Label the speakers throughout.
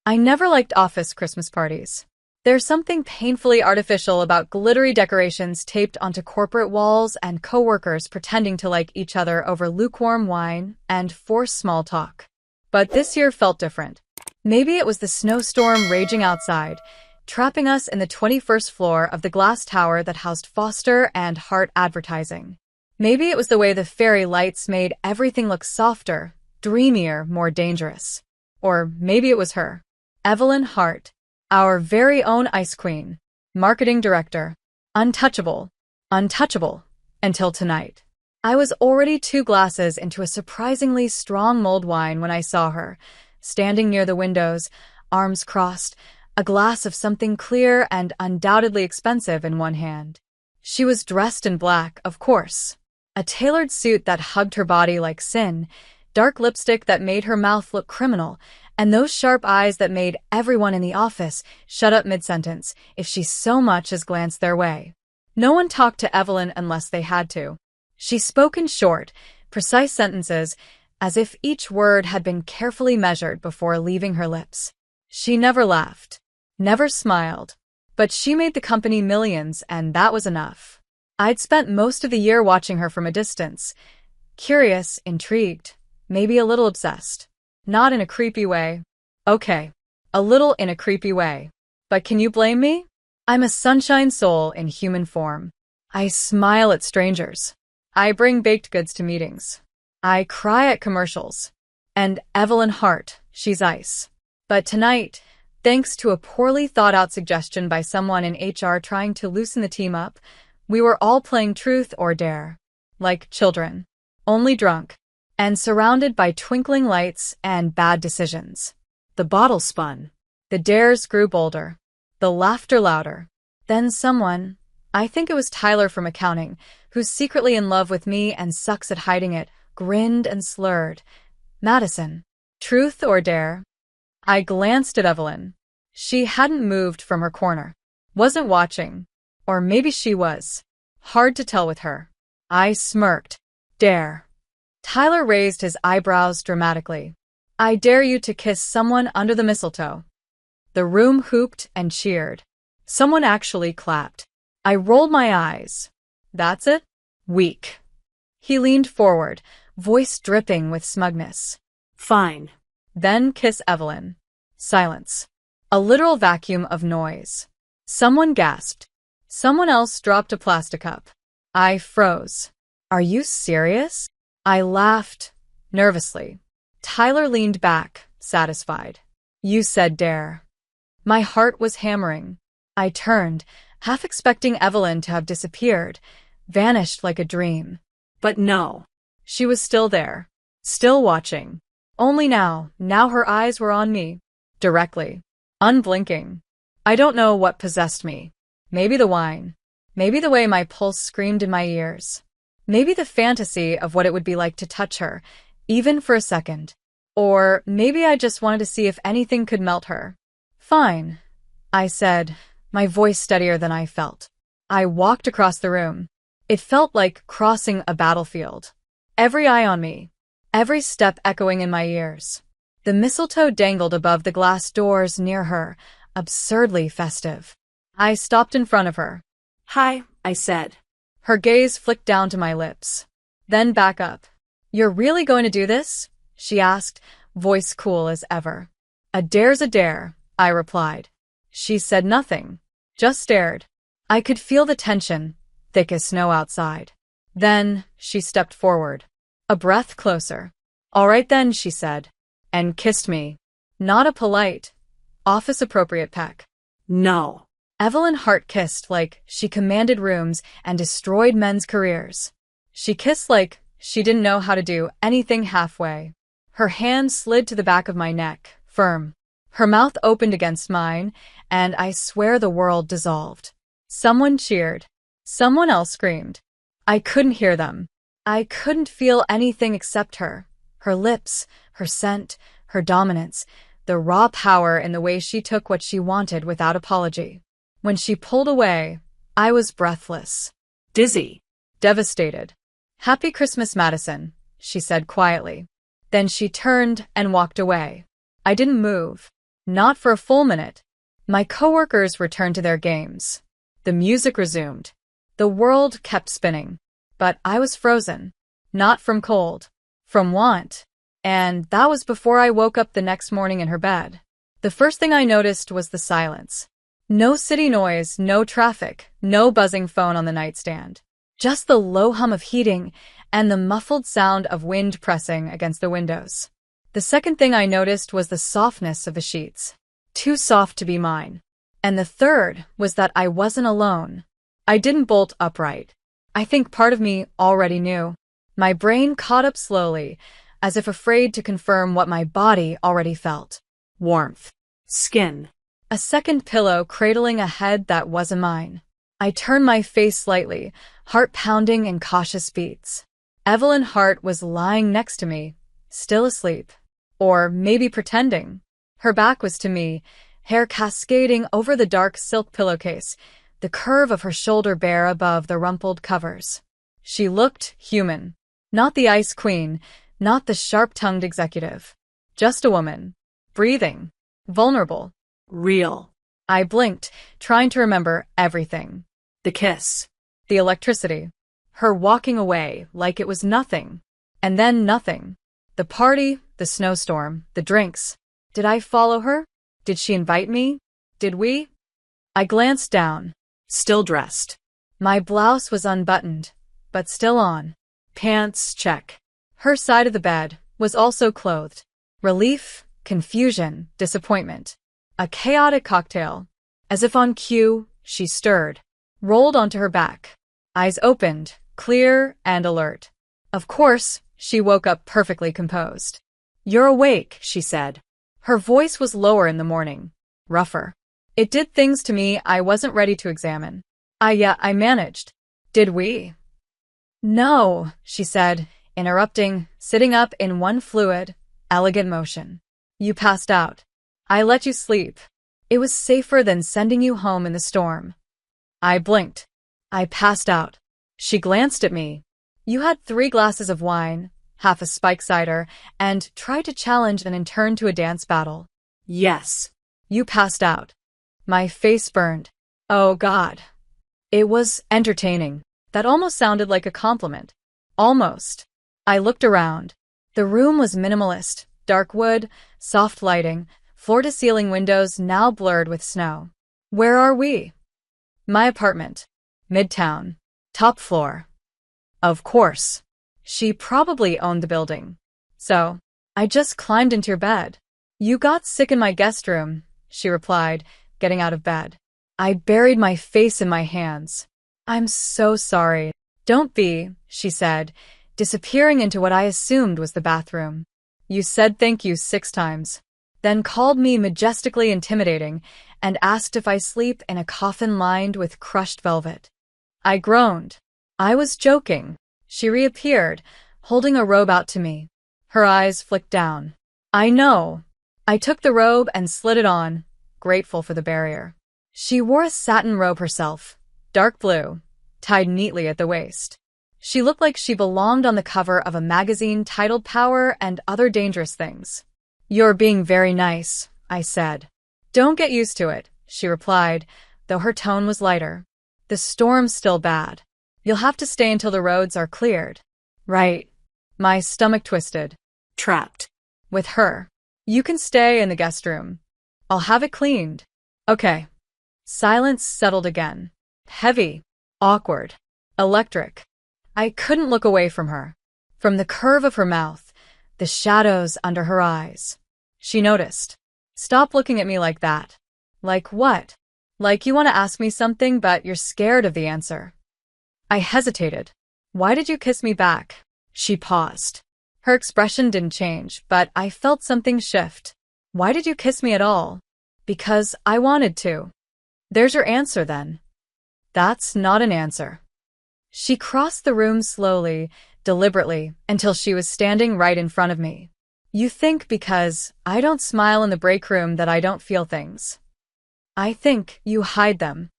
Speaker 1: I never liked office Christmas parties. There's something painfully artificial about glittery decorations taped onto corporate walls and coworkers pretending to like each other over lukewarm wine and forced small talk. But this year felt different. Maybe it was the snowstorm raging outside, trapping us in the 21st floor of the glass tower that housed Foster and Hart Advertising. Maybe it was the way the fairy lights made everything look softer, dreamier, more dangerous. Or maybe it was her. Evelyn Hart, our very own Ice Queen, marketing director, untouchable, until tonight. I was already 2 glasses into a surprisingly strong mulled wine when I saw her, standing near the windows, arms crossed, a glass of something clear and undoubtedly expensive in one hand. She was dressed in black, of course. A tailored suit that hugged her body like sin, dark lipstick that made her mouth look criminal, and those sharp eyes that made everyone in the office shut up mid-sentence if she so much as glanced their way. No one talked to Evelyn unless they had to. She spoke in short, precise sentences, as if each word had been carefully measured before leaving her lips. She never laughed, never smiled, but she made the company millions, and that was enough. I'd spent most of the year watching her from a distance, curious, intrigued, maybe a little obsessed. Not in a creepy way. Okay, a little in a creepy way. But can you blame me? I'm a sunshine soul in human form. I smile at strangers. I bring baked goods to meetings. I cry at commercials. And Evelyn Hart, she's ice. But tonight, thanks to a poorly thought-out suggestion by someone in HR trying to loosen the team up, we were all playing truth or dare. Like children. Only drunk. And surrounded by twinkling lights and bad decisions. The bottle spun. The dares grew bolder. The laughter louder. Then someone, I think it was Tyler from accounting, who's secretly in love with me and sucks at hiding it, grinned and slurred. Madison. Truth or dare? I glanced at Evelyn. She hadn't moved from her corner. Wasn't watching. Or maybe she was. Hard to tell with her. I smirked. Dare. Tyler raised his eyebrows dramatically. I dare you to kiss someone under the mistletoe. The room hooped and cheered. Someone actually clapped. I rolled my eyes. That's it? Weak. He leaned forward, voice dripping with smugness. Fine. Then kiss Evelyn. Silence. A literal vacuum of noise. Someone gasped. Someone else dropped a plastic cup. I froze. Are you serious? I laughed, nervously. Tyler leaned back, satisfied. You said dare. My heart was hammering. I turned, half expecting Evelyn to have disappeared, vanished like a dream. But no. She was still there, still watching. Only now her eyes were on me. Directly. Unblinking. I don't know what possessed me. Maybe the wine. Maybe the way my pulse screamed in my ears. Maybe the fantasy of what it would be like to touch her, even for a second. Or maybe I just wanted to see if anything could melt her. Fine, I said, my voice steadier than I felt. I walked across the room. It felt like crossing a battlefield. Every eye on me. Every step echoing in my ears. The mistletoe dangled above the glass doors near her, absurdly festive. I stopped in front of her. Hi, I said. Her gaze flicked down to my lips. Then back up. You're really going to do this? She asked, voice cool as ever. A dare's a dare, I replied. She said nothing, just stared. I could feel the tension, thick as snow outside. Then she stepped forward. A breath closer. All right then, she said, and kissed me. Not a polite, office-appropriate peck. No. Evelyn Hart kissed like she commanded rooms and destroyed men's careers. She kissed like she didn't know how to do anything halfway. Her hand slid to the back of my neck, firm. Her mouth opened against mine, and I swear the world dissolved. Someone cheered. Someone else screamed. I couldn't hear them. I couldn't feel anything except her. Her lips, her scent, her dominance, the raw power in the way she took what she wanted without apology. When she pulled away, I was breathless. Dizzy. Devastated. Happy Christmas, Madison, she said quietly. Then she turned and walked away. I didn't move. Not for a full minute. My coworkers returned to their games. The music resumed. The world kept spinning. But I was frozen. Not from cold. From want. And that was before I woke up the next morning in her bed. The first thing I noticed was the silence. No city noise, no traffic, no buzzing phone on the nightstand. Just the low hum of heating and the muffled sound of wind pressing against the windows. The second thing I noticed was the softness of the sheets. Too soft to be mine. And the third was that I wasn't alone. I didn't bolt upright. I think part of me already knew. My brain caught up slowly, as if afraid to confirm what my body already felt. Warmth. Skin. A second pillow cradling a head that wasn't mine. I turned my face slightly, heart pounding in cautious beats. Evelyn Hart was lying next to me, still asleep. Or maybe pretending. Her back was to me, hair cascading over the dark silk pillowcase, the curve of her shoulder bare above the rumpled covers. She looked human. Not the ice queen, not the sharp-tongued executive. Just a woman. Breathing. Vulnerable. Real. I blinked, trying to remember everything. The kiss. The electricity. Her walking away like it was nothing. And then nothing. The party, the snowstorm, the drinks. Did I follow her? Did she invite me? Did we? I glanced down. Still dressed. My blouse was unbuttoned, but still on. Pants, check. Her side of the bed was also clothed. Relief, confusion, disappointment. A chaotic cocktail. As if on cue, she stirred, rolled onto her back. Eyes opened, clear and alert. Of course, she woke up perfectly composed. "You're awake," she said. Her voice was lower in the morning, rougher. It did things to me I wasn't ready to examine. I managed. Did we? No, she said, interrupting, sitting up in one fluid, elegant motion. You passed out. I let you sleep. It was safer than sending you home in the storm. I blinked. I passed out. She glanced at me. You had 3 glasses of wine, half a spike cider, and tried to challenge and turn to a dance battle. Yes. You passed out. My face burned. Oh, God. It was entertaining. That almost sounded like a compliment. Almost. I looked around. The room was minimalist, dark wood, soft lighting, floor-to-ceiling windows now blurred with snow. Where are we? My apartment. Midtown. Top floor. Of course. She probably owned the building. So, I just climbed into your bed. You got sick in my guest room, she replied, getting out of bed. I buried my face in my hands. I'm so sorry. Don't be, she said, disappearing into what I assumed was the bathroom. You said thank you 6 times, then called me majestically intimidating and asked if I sleep in a coffin lined with crushed velvet. I groaned. I was joking. She reappeared, holding a robe out to me. Her eyes flicked down. I know. I took the robe and slid it on, grateful for the barrier. She wore a satin robe herself, dark blue, tied neatly at the waist. She looked like she belonged on the cover of a magazine titled Power and Other Dangerous Things. You're being very nice, I said. Don't get used to it, she replied, though her tone was lighter. The storm's still bad. You'll have to stay until the roads are cleared. Right. My stomach twisted. Trapped. With her. You can stay in the guest room. I'll have it cleaned. Okay. Silence settled again. Heavy. Awkward. Electric. I couldn't look away from her. From the curve of her mouth, the shadows under her eyes. She noticed. Stop looking at me like that. Like what? Like you want to ask me something, but you're scared of the answer. I hesitated. Why did you kiss me back? She paused. Her expression didn't change, but I felt something shift. Why did you kiss me at all? Because I wanted to. There's your answer then. That's not an answer. She crossed the room slowly, deliberately, until she was standing right in front of me. You think because I don't smile in the break room that I don't feel things. I think you hide them.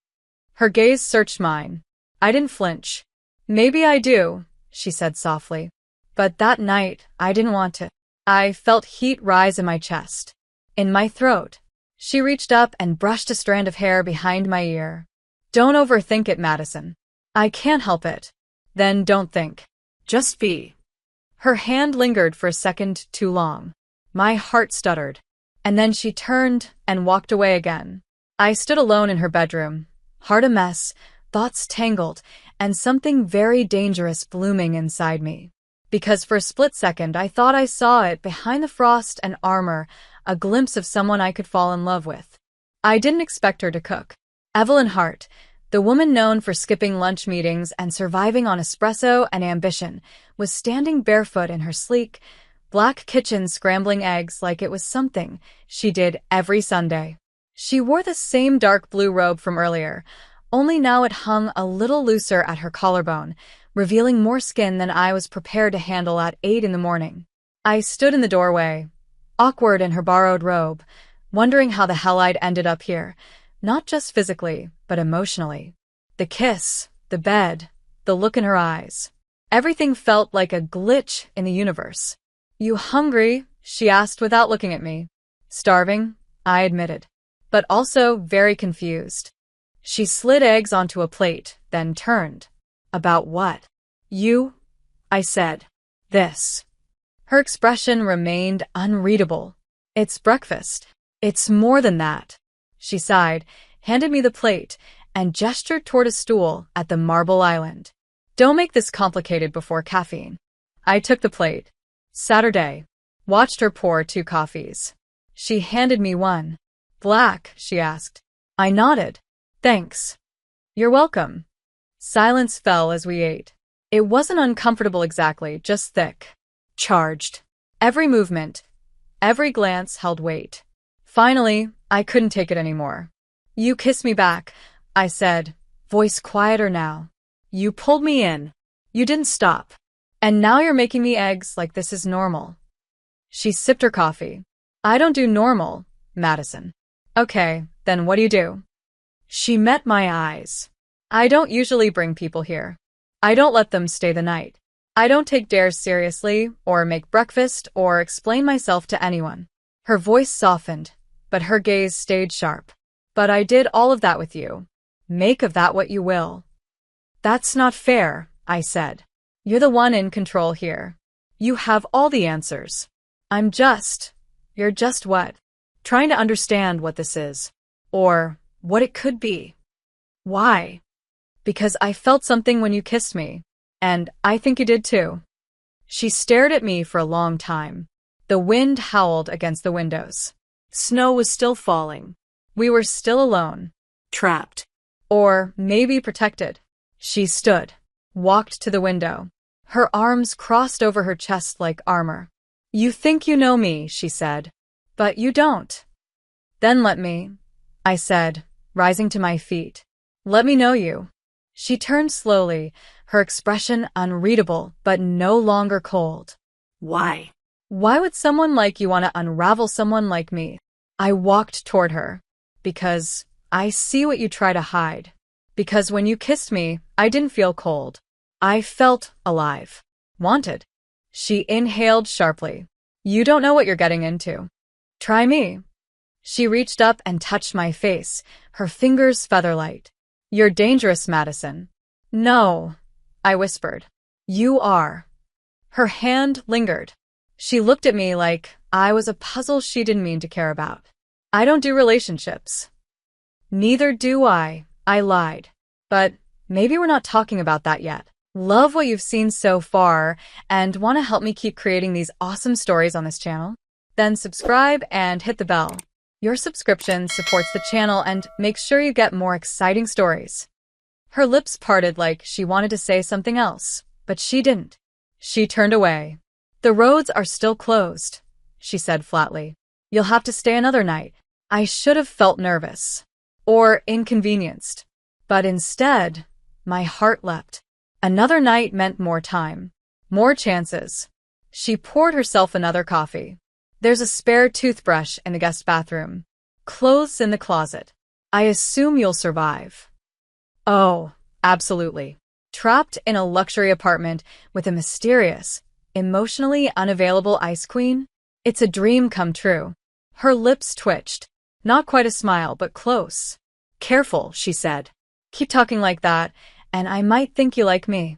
Speaker 1: Her gaze searched mine. I didn't flinch. Maybe I do, she said softly. But that night, I didn't want to. I felt heat rise in my chest. In my throat. She reached up and brushed a strand of hair behind my ear. Don't overthink it, Madison. I can't help it. Then don't think. Just be. Her hand lingered for a second too long. My heart stuttered. And then she turned and walked away again. I stood alone in her bedroom, heart a mess, thoughts tangled, and something very dangerous blooming inside me. Because for a split second I thought I saw it behind the frost and armor, a glimpse of someone I could fall in love with. I didn't expect her to cook. Evelyn Hart, the woman known for skipping lunch meetings and surviving on espresso and ambition, was standing barefoot in her sleek, black kitchen scrambling eggs like it was something she did every Sunday. She wore the same dark blue robe from earlier, only now it hung a little looser at her collarbone, revealing more skin than I was prepared to handle at 8 in the morning. I stood in the doorway, awkward in her borrowed robe, wondering how the hell I'd ended up here, not just physically, but emotionally. The kiss, the bed, the look in her eyes. Everything felt like a glitch in the universe. You hungry? She asked without looking at me. Starving, I admitted, but also very confused. She slid eggs onto a plate, then turned. About what? You? I said. This. Her expression remained unreadable. It's breakfast. It's more than that. She sighed, handed me the plate, and gestured toward a stool at the marble island. Don't make this complicated before caffeine. I took the plate. Saturday. Watched her pour 2 coffees. She handed me one. Black, she asked. I nodded. Thanks. You're welcome. Silence fell as we ate. It wasn't uncomfortable exactly, just thick. Charged. Every movement, every glance held weight. Finally, I couldn't take it anymore. You kiss me back, I said, voice quieter now. You pulled me in. You didn't stop. And now you're making me eggs like this is normal. She sipped her coffee. I don't do normal, Madison. Okay, then what do you do? She met my eyes. I don't usually bring people here. I don't let them stay the night. I don't take dares seriously, or make breakfast, or explain myself to anyone. Her voice softened, but her gaze stayed sharp. But I did all of that with you. Make of that what you will. That's not fair, I said. You're the one in control here. You have all the answers. You're just what? Trying to understand what this is. Or what it could be. Why? Because I felt something when you kissed me. And I think you did too. She stared at me for a long time. The wind howled against the windows. Snow was still falling. We were still alone. Trapped. Or maybe protected. She stood. Walked to the window. Her arms crossed over her chest like armor. You think you know me, she said. But you don't. Then let me, I said, rising to my feet. Let me know you. She turned slowly, her expression unreadable but no longer cold. Why? Why would someone like you want to unravel someone like me? I walked toward her. Because I see what you try to hide. Because when you kissed me, I didn't feel cold. I felt alive. Wanted. She inhaled sharply. You don't know what you're getting into. Try me. She reached up and touched my face, her fingers featherlight. You're dangerous, Madison. No, I whispered. You are. Her hand lingered. She looked at me like I was a puzzle she didn't mean to care about. I don't do relationships. Neither do I lied. But maybe we're not talking about that yet. Love what you've seen so far and want to help me keep creating these awesome stories on this channel? Then subscribe and hit the bell. Your subscription supports the channel and makes sure you get more exciting stories. Her lips parted like she wanted to say something else, but she didn't. She turned away. The roads are still closed, she said flatly. You'll have to stay another night. I should have felt nervous. Or inconvenienced. But instead, my heart leapt. Another night meant more time. More chances. She poured herself another coffee. There's a spare toothbrush in the guest bathroom. Clothes in the closet. I assume you'll survive. Oh, absolutely. Trapped in a luxury apartment with a mysterious, emotionally unavailable ice queen? It's a dream come true. Her lips twitched. Not quite a smile, but close. Careful, she said. Keep talking like that, and I might think you like me.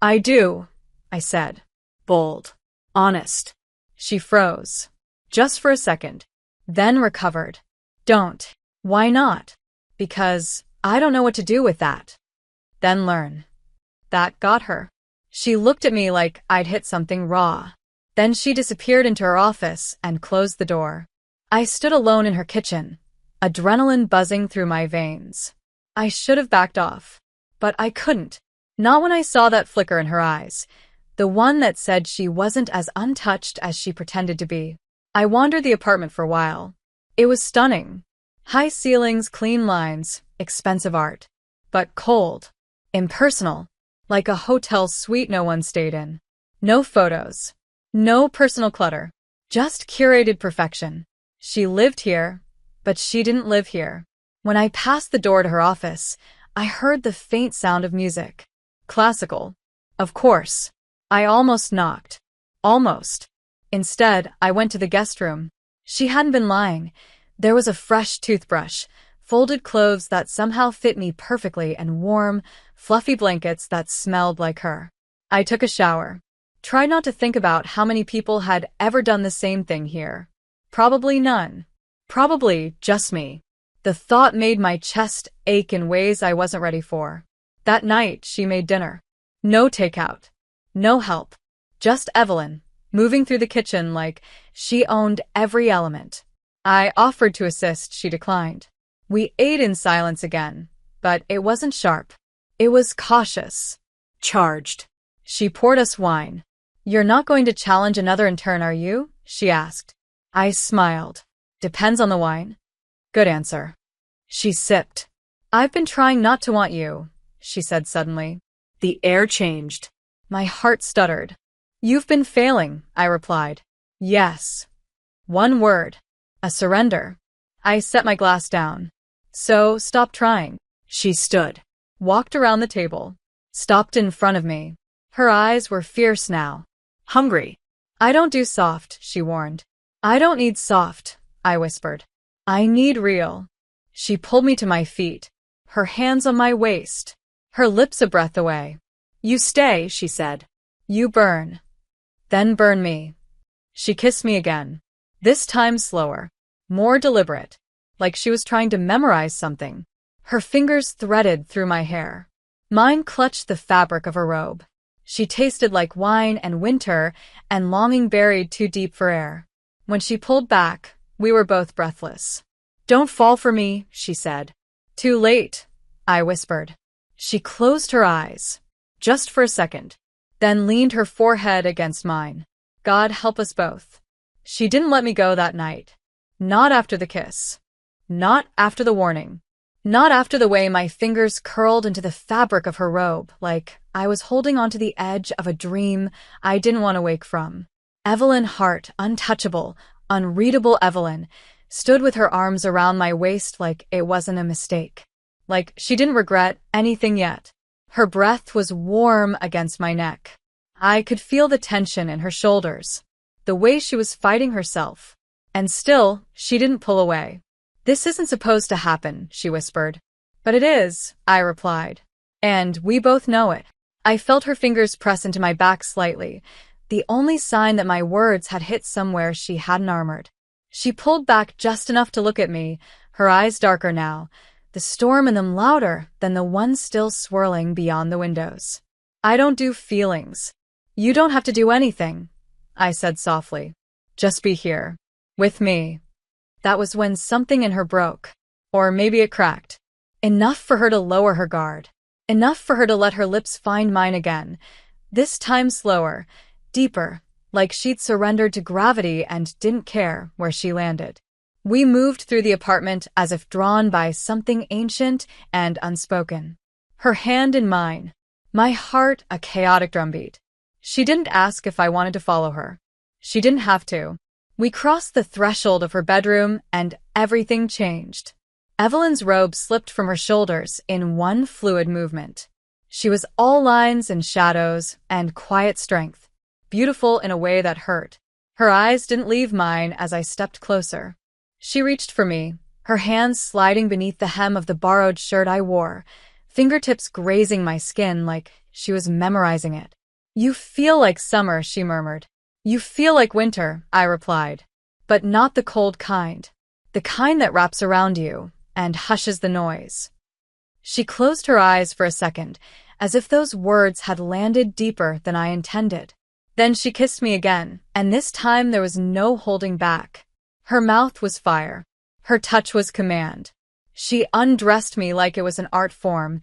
Speaker 1: I do, I said. Bold. Honest. She froze. Just for a second. Then recovered. Don't. Why not? Because I don't know what to do with that. Then learn. That got her. She looked at me like I'd hit something raw. Then she disappeared into her office and closed the door. I stood alone in her kitchen, adrenaline buzzing through my veins. I should have backed off. But I couldn't. Not when I saw that flicker in her eyes, the one that said she wasn't as untouched as she pretended to be. I wandered the apartment for a while. It was stunning. High ceilings, clean lines, expensive art. But cold. Impersonal. Like a hotel suite no one stayed in. No photos. No personal clutter. Just curated perfection. She lived here, but she didn't live here. When I passed the door to her office, I heard the faint sound of music. Classical. Of course. I almost knocked. Almost. Instead, I went to the guest room. She hadn't been lying. There was a fresh toothbrush, folded clothes that somehow fit me perfectly, and warm, fluffy blankets that smelled like her. I took a shower. Tried not to think about how many people had ever done the same thing here. Probably none. Probably just me. The thought made my chest ache in ways I wasn't ready for. That night, she made dinner. No takeout. No help. Just Evelyn, moving through the kitchen like she owned every element. I offered to assist, she declined. We ate in silence again, but it wasn't sharp. It was cautious. Charged. She poured us wine. You're not going to challenge another in turn, are you? She asked. I smiled. Depends on the wine. Good answer. She sipped. I've been trying not to want you, she said suddenly. The air changed. My heart stuttered. You've been failing, I replied. Yes. One word. A surrender. I set my glass down. So, stop trying. She stood. Walked around the table. Stopped in front of me. Her eyes were fierce now. Hungry. I don't do soft, she warned. I don't need soft, I whispered. I need real. She pulled me to my feet, her hands on my waist, her lips a breath away. You stay, she said. You burn. Then burn me. She kissed me again. This time slower. More deliberate. Like she was trying to memorize something. Her fingers threaded through my hair. Mine clutched the fabric of her robe. She tasted like wine and winter and longing buried too deep for air. When she pulled back, we were both breathless. Don't fall for me, she said. Too late, I whispered. She closed her eyes, just for a second, then leaned her forehead against mine. God help us both. She didn't let me go that night. Not after the kiss. Not after the warning. Not after the way my fingers curled into the fabric of her robe, like I was holding onto the edge of a dream I didn't want to wake from. Evelyn Hart, untouchable, unreadable Evelyn, stood with her arms around my waist like it wasn't a mistake. Like she didn't regret anything yet. Her breath was warm against my neck. I could feel the tension in her shoulders, the way she was fighting herself. And still, she didn't pull away. This isn't supposed to happen, she whispered. But it is, I replied. And we both know it. I felt her fingers press into my back slightly, the only sign that my words had hit somewhere she hadn't armored. She pulled back just enough to look at me, her eyes darker now, the storm in them louder than the one still swirling beyond the windows. I don't do feelings. You don't have to do anything, I said softly. Just be here. With me. That was when something in her broke. Or maybe it cracked. Enough for her to lower her guard. Enough for her to let her lips find mine again. This time slower, deeper, like she'd surrendered to gravity and didn't care where she landed. We moved through the apartment as if drawn by something ancient and unspoken. Her hand in mine. My heart a chaotic drumbeat. She didn't ask if I wanted to follow her. She didn't have to. We crossed the threshold of her bedroom, and everything changed. Evelyn's robe slipped from her shoulders in one fluid movement. She was all lines and shadows and quiet strength, beautiful in a way that hurt. Her eyes didn't leave mine as I stepped closer. She reached for me, her hands sliding beneath the hem of the borrowed shirt I wore, fingertips grazing my skin like she was memorizing it. "You feel like summer," she murmured. "You feel like winter," I replied. "But not the cold kind. The kind that wraps around you and hushes the noise." She closed her eyes for a second, as if those words had landed deeper than I intended. Then she kissed me again, and this time there was no holding back. Her mouth was fire. Her touch was command. She undressed me like it was an art form,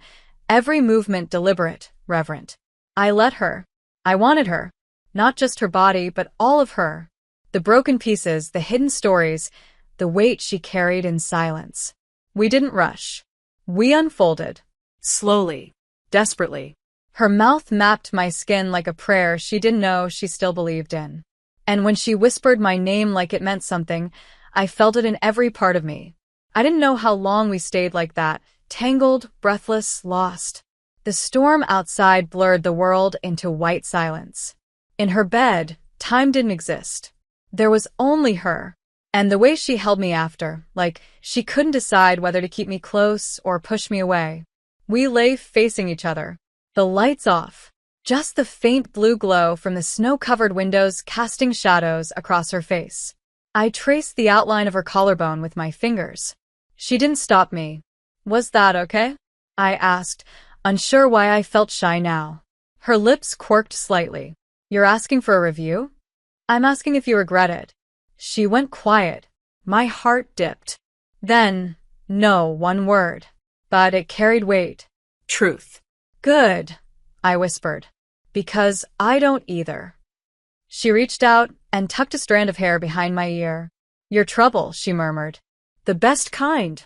Speaker 1: every movement deliberate, reverent. I let her. I wanted her. Not just her body, but all of her. The broken pieces, the hidden stories, the weight she carried in silence. We didn't rush. We unfolded. Slowly. Desperately. Her mouth mapped my skin like a prayer she didn't know she still believed in. And when she whispered my name like it meant something, I felt it in every part of me. I didn't know how long we stayed like that, tangled, breathless, lost. The storm outside blurred the world into white silence. In her bed, time didn't exist. There was only her. And the way she held me after, like she couldn't decide whether to keep me close or push me away. We lay facing each other. The lights off. Just the faint blue glow from the snow-covered windows casting shadows across her face. I traced the outline of her collarbone with my fingers. She didn't stop me. "Was that okay?" I asked, unsure why I felt shy now. Her lips quirked slightly. "You're asking for a review?" "I'm asking if you regret it." She went quiet. My heart dipped. Then, no, one word. But it carried weight. "Truth." "Good," I whispered. "Because I don't either." She reached out and tucked a strand of hair behind my ear. "Your trouble," she murmured. "The best kind,"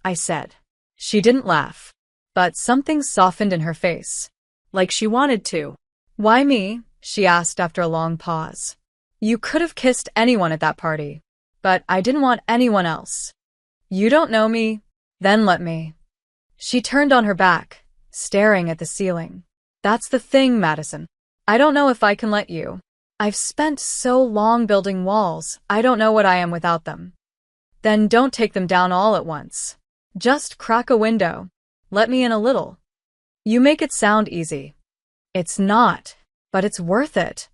Speaker 1: I said. She didn't laugh. But something softened in her face. Like she wanted to. "Why me?" she asked after a long pause. "You could have kissed anyone at that party. But I didn't want anyone else." "You don't know me? Then let me." She turned on her back, staring at the ceiling. "That's the thing, Madison. I don't know if I can let you. I've spent so long building walls, I don't know what I am without them." "Then don't take them down all at once. Just crack a window. Let me in a little." "You make it sound easy." "It's not, but it's worth it."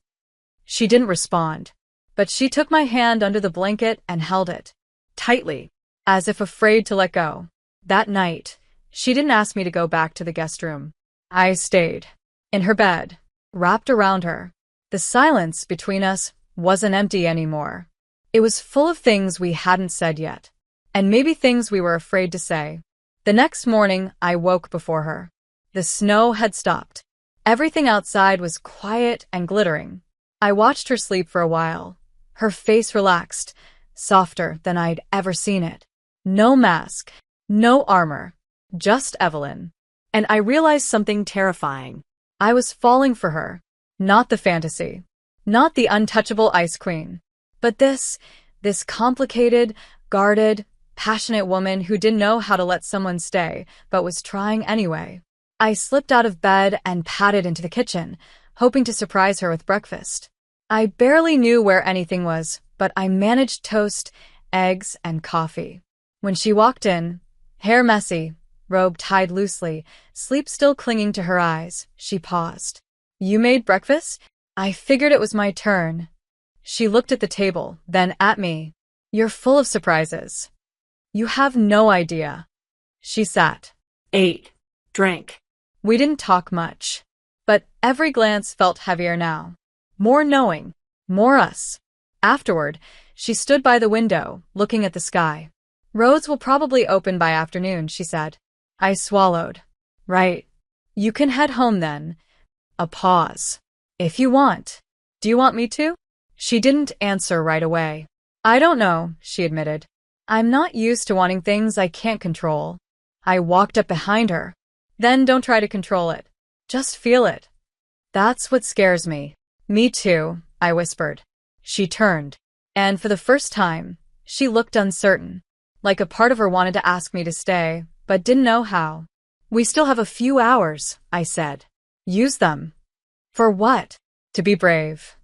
Speaker 1: She didn't respond, but she took my hand under the blanket and held it, tightly, as if afraid to let go. That night, she didn't ask me to go back to the guest room. I stayed. In her bed, wrapped around her. The silence between us wasn't empty anymore. It was full of things we hadn't said yet, and maybe things we were afraid to say. The next morning, I woke before her. The snow had stopped. Everything outside was quiet and glittering. I watched her sleep for a while. Her face relaxed, softer than I'd ever seen it. No mask, no armor, just Evelyn. And I realized something terrifying. I was falling for her. Not the fantasy. Not the untouchable ice queen. But this complicated, guarded, passionate woman who didn't know how to let someone stay, but was trying anyway. I slipped out of bed and padded into the kitchen, hoping to surprise her with breakfast. I barely knew where anything was, but I managed toast, eggs, and coffee. When she walked in, hair messy, robe tied loosely, sleep still clinging to her eyes, she paused. "You made breakfast?" I figured it was my turn. She looked at the table, then at me. "You're full of surprises." "You have no idea." She sat, ate, drank. We didn't talk much, but every glance felt heavier now. More knowing, more us. Afterward, she stood by the window, looking at the sky. "Roads will probably open by afternoon," she said. I swallowed. "Right. You can head home then." A pause. "If you want. Do you want me to?" She didn't answer right away. "I don't know," she admitted. "I'm not used to wanting things I can't control." I walked up behind her. "Then don't try to control it. Just feel it." "That's what scares me." "Me too," I whispered. She turned, and for the first time, she looked uncertain, like a part of her wanted to ask me to stay, but didn't know how. "We still have a few hours," I said. "Use them." "For what?" "To be brave."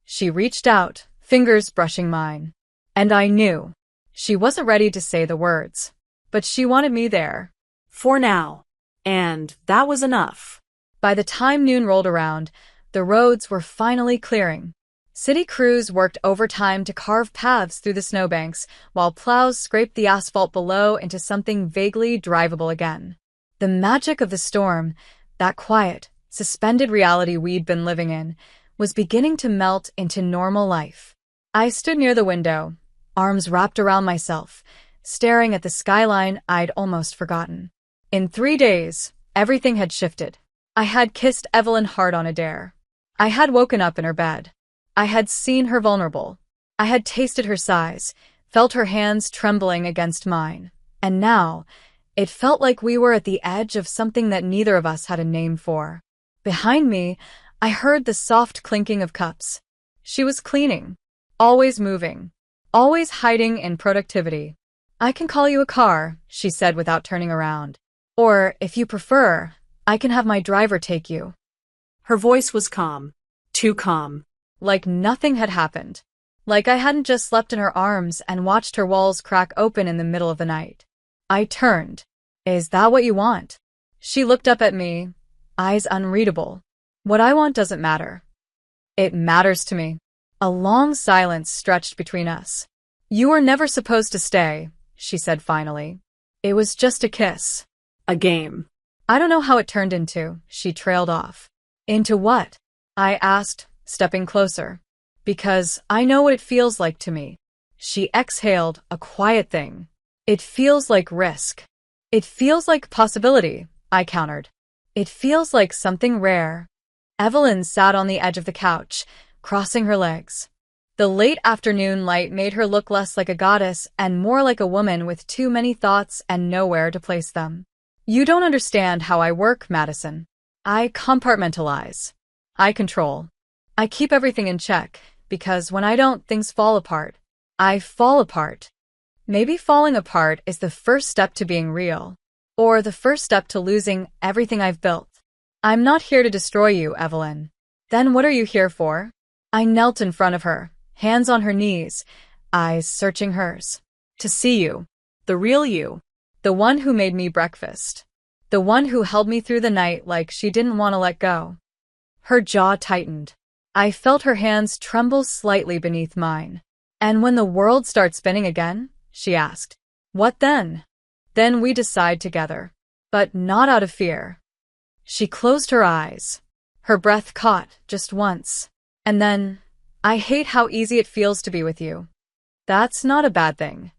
Speaker 1: She reached out, fingers brushing mine. And I knew. She wasn't ready to say the words, but she wanted me there.
Speaker 2: For now. And that was enough.
Speaker 1: By the time noon rolled around, the roads were finally clearing. City crews worked overtime to carve paths through the snowbanks, while plows scraped the asphalt below into something vaguely drivable again. The magic of the storm, that quiet, suspended reality we'd been living in, was beginning to melt into normal life. I stood near the window, arms wrapped around myself, staring at the skyline I'd almost forgotten. In 3 days, everything had shifted. I had kissed Evelyn hard on a dare. I had woken up in her bed. I had seen her vulnerable. I had tasted her sighs, felt her hands trembling against mine. And now, it felt like we were at the edge of something that neither of us had a name for. Behind me, I heard the soft clinking of cups. She was cleaning, always moving, always hiding in productivity. "I can call you a car," she said without turning around. "Or, if you prefer, I can have my driver take you."
Speaker 2: Her voice was calm. Too calm.
Speaker 1: Like nothing had happened. Like I hadn't just slept in her arms and watched her walls crack open in the middle of the night. I turned. "Is that what you want?" She looked up at me, eyes unreadable. "What I want doesn't matter." "It matters to me." A long silence stretched between us. "You were never supposed to stay," she said finally. "It was just a kiss."
Speaker 2: A game.
Speaker 1: "I don't know how it turned into," she trailed off. "Into what?" I asked, stepping closer. "Because I know what it feels like to me." She exhaled, a quiet thing. "It feels like risk. It feels like possibility," I countered. "It feels like something rare." Evelyn sat on the edge of the couch, crossing her legs. The late afternoon light made her look less like a goddess and more like a woman with too many thoughts and nowhere to place them. "You don't understand how I work, Madison. I compartmentalize. I control. I keep everything in check, because when I don't, things fall apart. I fall apart. Maybe falling apart is the first step to being real, or the first step to losing everything I've built. I'm not here to destroy you, Evelyn." "Then what are you here for?" I knelt in front of her, hands on her knees, eyes searching hers. "To see you. The real you. The one who made me breakfast. The one who held me through the night like she didn't want to let go." Her jaw tightened. I felt her hands tremble slightly beneath mine. "And when the world starts spinning again?" she asked. "What then?" "Then we decide together. But not out of fear." She closed her eyes. Her breath caught just once. And then, "I hate how easy it feels to be with you." "That's not a bad thing."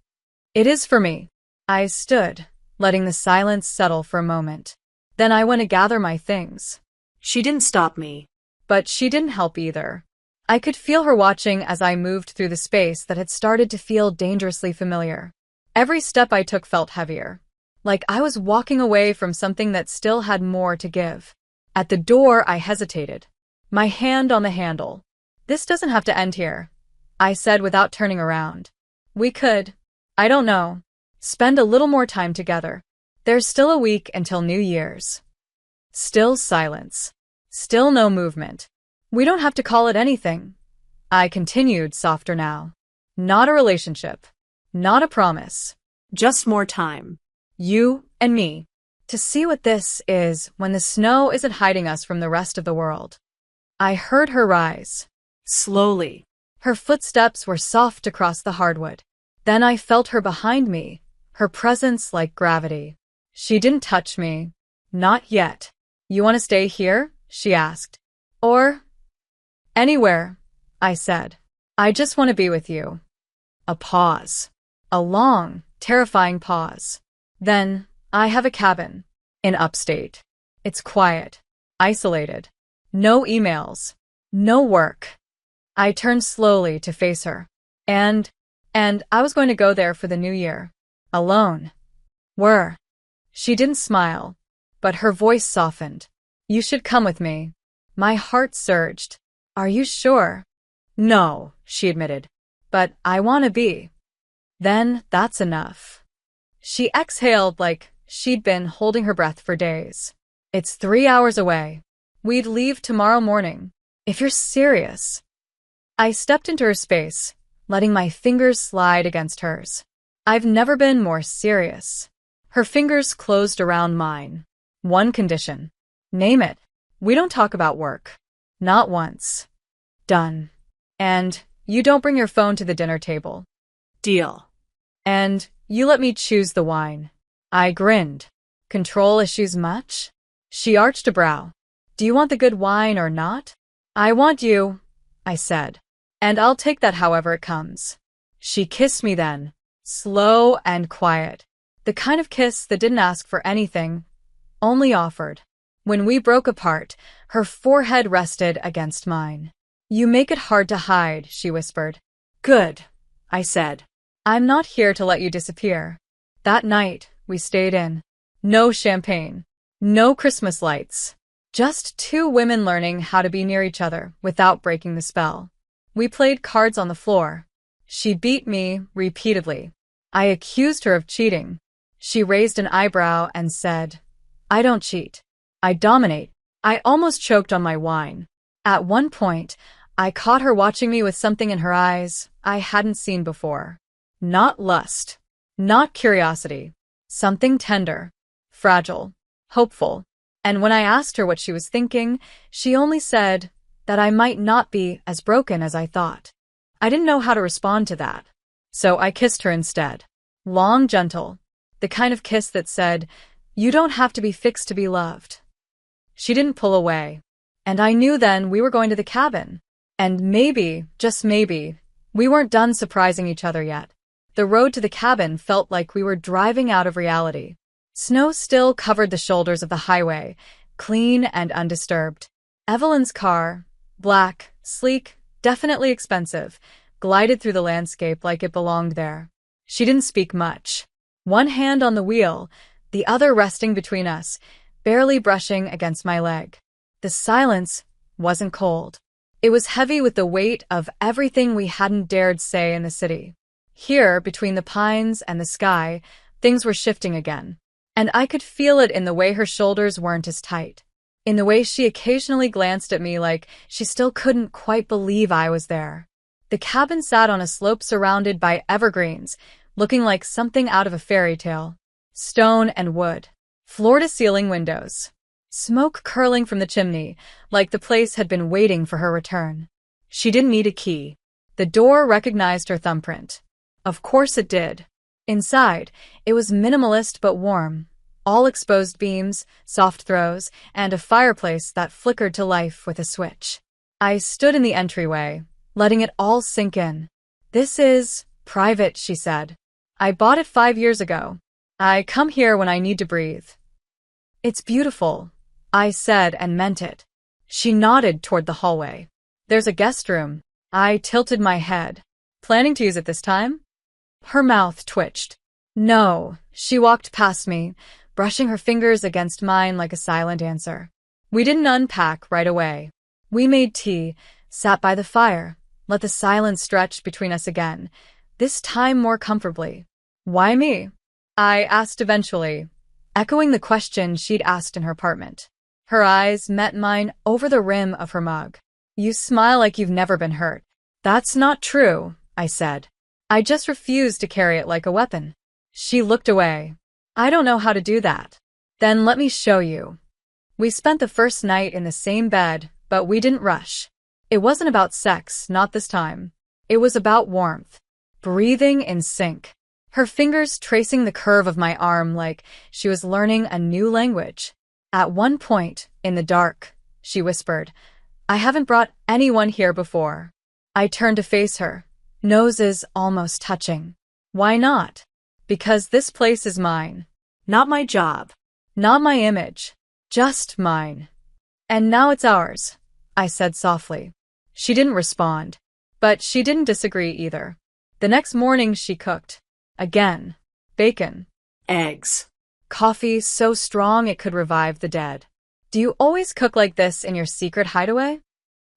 Speaker 1: "It is for me." I stood, letting the silence settle for a moment. Then I went to gather my things.
Speaker 2: She didn't stop me.
Speaker 1: But she didn't help either. I could feel her watching as I moved through the space that had started to feel dangerously familiar. Every step I took felt heavier, like I was walking away from something that still had more to give. At the door, I hesitated, my hand on the handle. "This doesn't have to end here," I said without turning around. "We could, I don't know, spend a little more time together. There's still a week until New Year's." Still silence. Still no movement. "We don't have to call it anything," I continued, softer now. "Not a relationship. Not a promise.
Speaker 2: Just more time.
Speaker 1: You and me. To see what this is when the snow isn't hiding us from the rest of the world." I heard her rise.
Speaker 2: Slowly.
Speaker 1: Her footsteps were soft across the hardwood. Then I felt her behind me, her presence like gravity. She didn't touch me. Not yet. "You want to stay here?" she asked. "Or anywhere," I said. "I just want to be with you." A pause. A long, terrifying pause. Then, "I have a cabin. In upstate. It's quiet. Isolated. No emails. No work." I turned slowly to face her. And I was going to go there for the new year. Alone. She didn't smile, but her voice softened. "You should come with me." My heart surged. "Are you sure?" "No," she admitted. "But I want to be." "Then that's enough." She exhaled like she'd been holding her breath for days. "It's 3 hours away. We'd leave tomorrow morning. If you're serious." I stepped into her space, letting my fingers slide against hers. I've never been more serious. Her fingers closed around mine. One condition. Name it. We don't talk about work. Not once. Done. And you don't bring your phone to the dinner table.
Speaker 2: Deal.
Speaker 1: And you let me choose the wine. I grinned. Control issues much? She arched a brow. Do you want the good wine or not? I want you, I said. And I'll take that however it comes. She kissed me then, slow and quiet. The kind of kiss that didn't ask for anything, only offered. When we broke apart, her forehead rested against mine. You make it hard to hide, she whispered. Good, I said. I'm not here to let you disappear. That night, we stayed in. No champagne. No Christmas lights. Just two women learning how to be near each other without breaking the spell. We played cards on the floor. She beat me repeatedly. I accused her of cheating. She raised an eyebrow and said, I don't cheat. I dominate. I almost choked on my wine. At one point, I caught her watching me with something in her eyes I hadn't seen before. Not lust. Not curiosity. Something tender. Fragile. Hopeful. And when I asked her what she was thinking, she only said that I might not be as broken as I thought. I didn't know how to respond to that. So I kissed her instead. Long, gentle. The kind of kiss that said, you don't have to be fixed to be loved. She didn't pull away. And I knew then we were going to the cabin. And maybe, just maybe, we weren't done surprising each other yet. The road to the cabin felt like we were driving out of reality. Snow still covered the shoulders of the highway, clean and undisturbed. Evelyn's car, black, sleek, definitely expensive, glided through the landscape like it belonged there. She didn't speak much. One hand on the wheel, the other resting between us, barely brushing against my leg. The silence wasn't cold. It was heavy with the weight of everything we hadn't dared say in the city. Here, between the pines and the sky, things were shifting again. And I could feel it in the way her shoulders weren't as tight. In the way she occasionally glanced at me like she still couldn't quite believe I was there. The cabin sat on a slope surrounded by evergreens, looking like something out of a fairy tale. Stone and wood. Floor-to-ceiling windows. Smoke curling from the chimney, like the place had been waiting for her return. She didn't need a key. The door recognized her thumbprint. Of course it did. Inside, it was minimalist but warm. All exposed beams, soft throws, and a fireplace that flickered to life with a switch. I stood in the entryway, letting it all sink in. This is private, she said. I bought it 5 years ago. I come here when I need to breathe. It's beautiful, I said and meant it. She nodded toward the hallway. There's a guest room. I tilted my head. Planning to use it this time? Her mouth twitched. No, she walked past me, brushing her fingers against mine like a silent answer. We didn't unpack right away. We made tea, sat by the fire, let the silence stretch between us again, this time more comfortably. Why me? I asked eventually, echoing the question she'd asked in her apartment. Her eyes met mine over the rim of her mug. You smile like you've never been hurt. That's not true, I said. I just refuse to carry it like a weapon. She looked away. I don't know how to do that. Then let me show you. We spent the first night in the same bed, but we didn't rush. It wasn't about sex, not this time. It was about warmth. Breathing in sync. Her fingers tracing the curve of my arm like she was learning a new language. At one point, in the dark, she whispered, I haven't brought anyone here before. I turned to face her. Noses almost touching. Why not? Because this place is mine.
Speaker 2: Not my job.
Speaker 1: Not my image. Just mine. And now it's ours, I said softly. She didn't respond. But she didn't disagree either. The next morning she cooked. Again. Bacon.
Speaker 2: Eggs.
Speaker 1: Coffee so strong it could revive the dead. Do you always cook like this in your secret hideaway?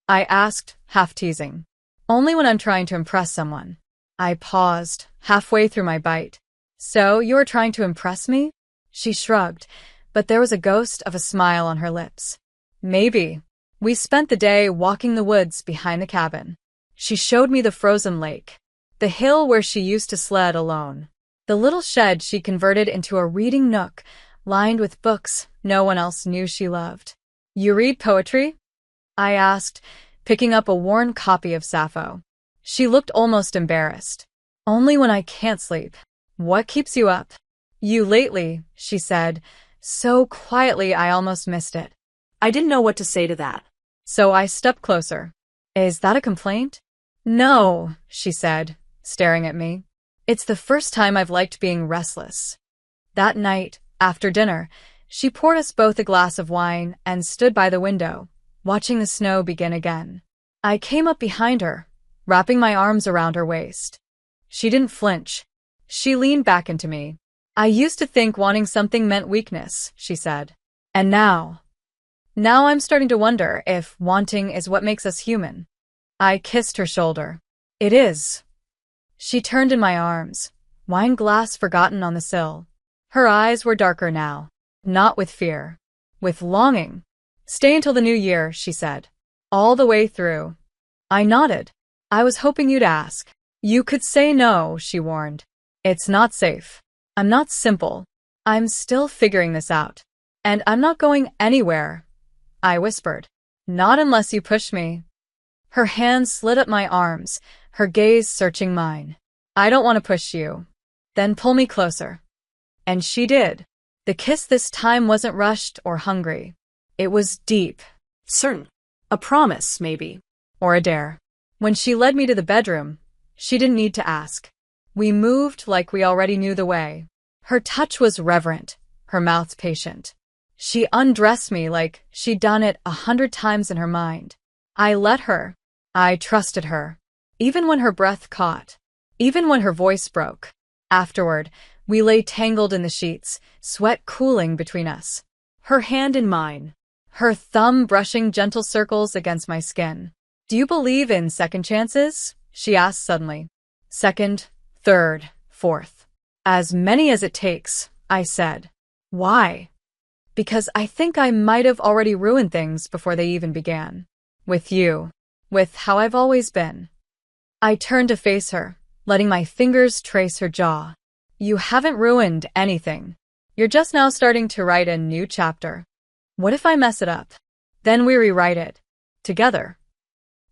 Speaker 1: I asked, half teasing. Only when I'm trying to impress someone. I paused, halfway through my bite. So, you're trying to impress me? She shrugged, but there was a ghost of a smile on her lips. Maybe. We spent the day walking the woods behind the cabin. She showed me the frozen lake. The hill where she used to sled alone. The little shed she converted into a reading nook, lined with books no one else knew she loved. "You read poetry?" I asked, picking up a worn copy of Sappho. She looked almost embarrassed. "Only when I can't sleep." "What keeps you up?" "You lately," she said, so quietly I almost missed it.
Speaker 2: I didn't know what to say to that.
Speaker 1: So I stepped closer. "Is that a complaint?" "No," she said, staring at me. "It's the first time I've liked being restless." That night, after dinner, she poured us both a glass of wine and stood by the window, watching the snow begin again. I came up behind her, wrapping my arms around her waist. She didn't flinch. She leaned back into me. "I used to think wanting something meant weakness," she said. "And now I'm starting to wonder if wanting is what makes us human." I kissed her shoulder. "It is." She turned in my arms, wine glass forgotten on the sill. Her eyes were darker now, not with fear, with longing. "Stay until the new year," she said. "All the way through." I nodded. "I was hoping you'd ask." "You could say no," she warned. "It's not safe. I'm not simple. I'm still figuring this out. And I'm not going anywhere," I whispered. "Not unless you push me." Her hand slid up my arms, her gaze searching mine. "I don't want to push you." "Then pull me closer." And she did. The kiss this time wasn't rushed or hungry. It was deep.
Speaker 2: Certain. A promise, maybe.
Speaker 1: Or a dare. When she led me to the bedroom, she didn't need to ask. We moved like we already knew the way. Her touch was reverent, her mouth patient. She undressed me like she'd done it 100 times in her mind. I let her. I trusted her. Even when her breath caught. Even when her voice broke. Afterward, we lay tangled in the sheets, sweat cooling between us. Her hand in mine. Her thumb brushing gentle circles against my skin. "Do you believe in second chances?" she asked suddenly. "Second, third, fourth. As many as it takes," I said. "Why?" "Because I think I might have already ruined things before they even began. With you. With how I've always been." I turned to face her, letting my fingers trace her jaw. "You haven't ruined anything. You're just now starting to write a new chapter. What if I mess it up? Then we rewrite it. Together."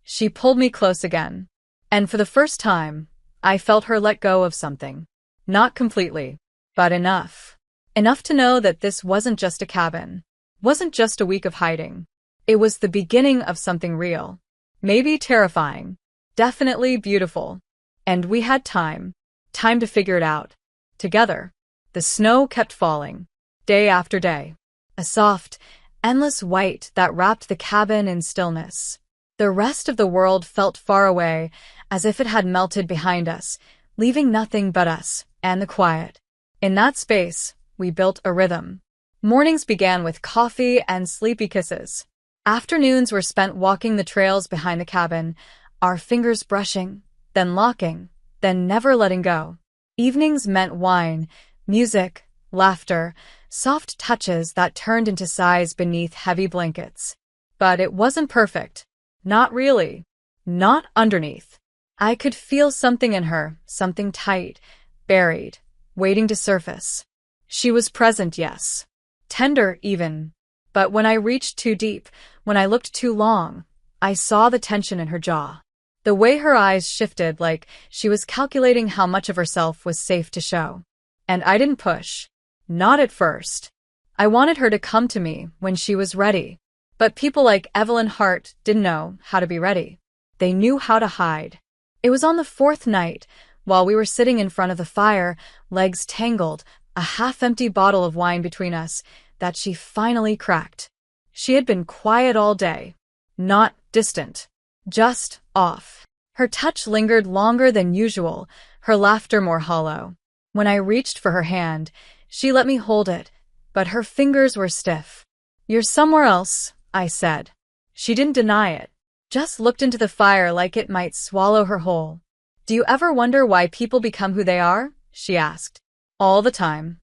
Speaker 1: She pulled me close again. And for the first time, I felt her let go of something. Not completely, but enough. Enough to know that this wasn't just a cabin. Wasn't just a week of hiding. It was the beginning of something real. Maybe terrifying. Definitely beautiful. And we had time. Time to figure it out. Together. The snow kept falling. Day after day. A soft, endless white that wrapped the cabin in stillness. The rest of the world felt far away, as if it had melted behind us, leaving nothing but us and the quiet. In that space, we built a rhythm. Mornings began with coffee and sleepy kisses. Afternoons were spent walking the trails behind the cabin, our fingers brushing, then locking, then never letting go. Evenings meant wine, music, laughter, soft touches that turned into sighs beneath heavy blankets. But it wasn't perfect. Not really. Not underneath. I could feel something in her, something tight, buried, waiting to surface. She was present, yes. Tender, even. But when I reached too deep, when I looked too long, I saw the tension in her jaw. The way her eyes shifted like she was calculating how much of herself was safe to show. And I didn't push. Not at first. I wanted her to come to me when she was ready. But people like Evelyn Hart didn't know how to be ready. They knew how to hide. It was on the 4th night, while we were sitting in front of the fire, legs tangled, a half-empty bottle of wine between us, that she finally cracked. She had been quiet all day. Not distant. Just off. Her touch lingered longer than usual, her laughter more hollow. When I reached for her hand, she let me hold it, but her fingers were stiff. "You're somewhere else," I said. She didn't deny it, just looked into the fire like it might swallow her whole. "Do you ever wonder why people become who they are?" she asked. "All the time."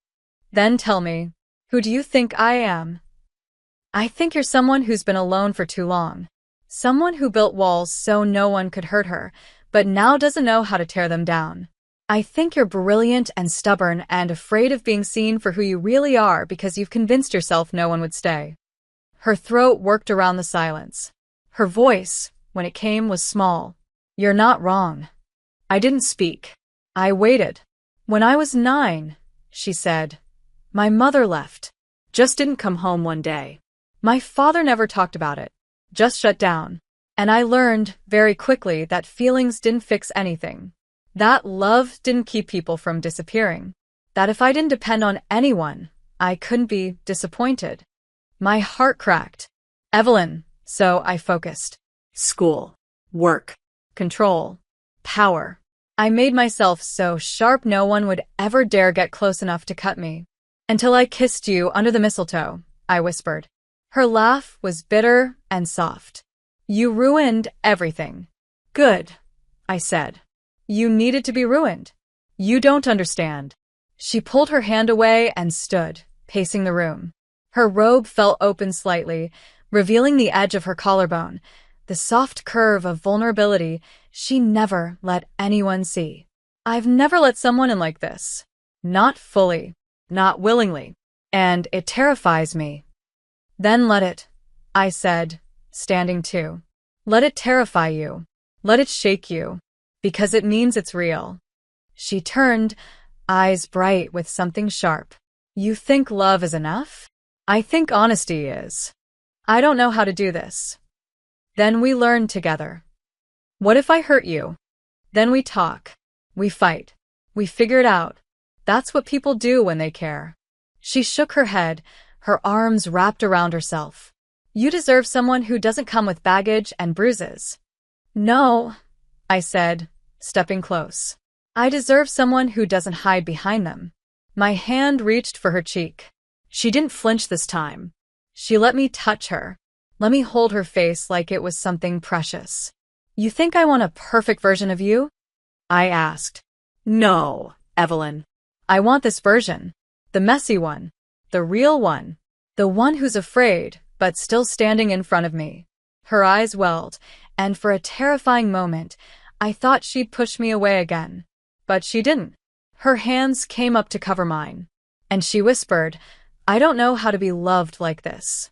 Speaker 1: "Then tell me, who do you think I am?" "I think you're someone who's been alone for too long. Someone who built walls so no one could hurt her, but now doesn't know how to tear them down. I think you're brilliant and stubborn and afraid of being seen for who you really are because you've convinced yourself no one would stay. Her throat worked around the silence. Her voice, when it came, was small. You're not wrong. I didn't speak. I waited. When I was 9, she said, my mother left. Just didn't come home one day. My father never talked about it. Just shut down. And I learned very quickly that feelings didn't fix anything. That love didn't keep people from disappearing. That if I didn't depend on anyone, I couldn't be disappointed. My heart cracked. Evelyn, so I focused.
Speaker 2: School. Work.
Speaker 1: Control. Power. I made myself so sharp no one would ever dare get close enough to cut me. Until I kissed you under the mistletoe, I whispered. Her laugh was bitter and soft. You ruined everything. Good, I said. You needed to be ruined. You don't understand. She pulled her hand away and stood, pacing the room. Her robe fell open slightly, revealing the edge of her collarbone, the soft curve of vulnerability she never let anyone see. I've never let someone in like this. Not fully, not willingly, and it terrifies me. Then let it, I said, standing too. Let it terrify you. Let it shake you. Because it means it's real. She turned, eyes bright with something sharp. You think love is enough? I think honesty is. I don't know how to do this. Then we learn together. What if I hurt you? Then we talk. We fight. We figure it out. That's what people do when they care. She shook her head, her arms wrapped around herself. You deserve someone who doesn't come with baggage and bruises. No, I said, stepping close. I deserve someone who doesn't hide behind them. My hand reached for her cheek. She didn't flinch this time. She let me touch her. Let me hold her face like it was something precious. You think I want a perfect version of you? I asked. No, Evelyn. I want this version. The messy one. The real one. The one who's afraid, but still standing in front of me. Her eyes welled, and for a terrifying moment, I thought she'd push me away again. But she didn't. Her hands came up to cover mine. And she whispered, I don't know how to be loved like this.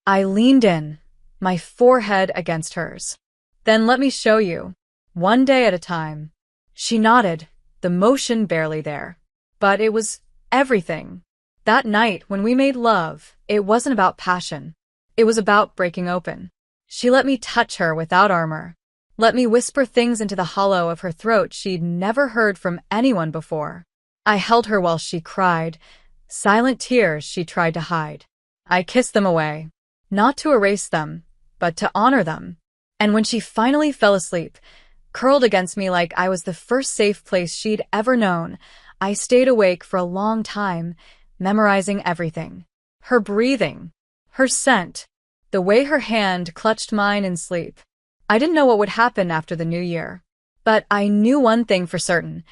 Speaker 1: I leaned in, my forehead against hers. Then let me show you. One day at a time. She nodded, the motion barely there. But it was everything. That night when we made love, it wasn't about passion. It was about breaking open. She let me touch her without armor. Let me whisper things into the hollow of her throat she'd never heard from anyone before. I held her while she cried, silent tears she tried to hide. I kissed them away, not to erase them, but to honor them. And when she finally fell asleep, curled against me like I was the first safe place she'd ever known, I stayed awake for a long time, memorizing everything. Her breathing, her scent, the way her hand clutched mine in sleep. I didn't know what would happen after the new year. But I knew one thing for certain.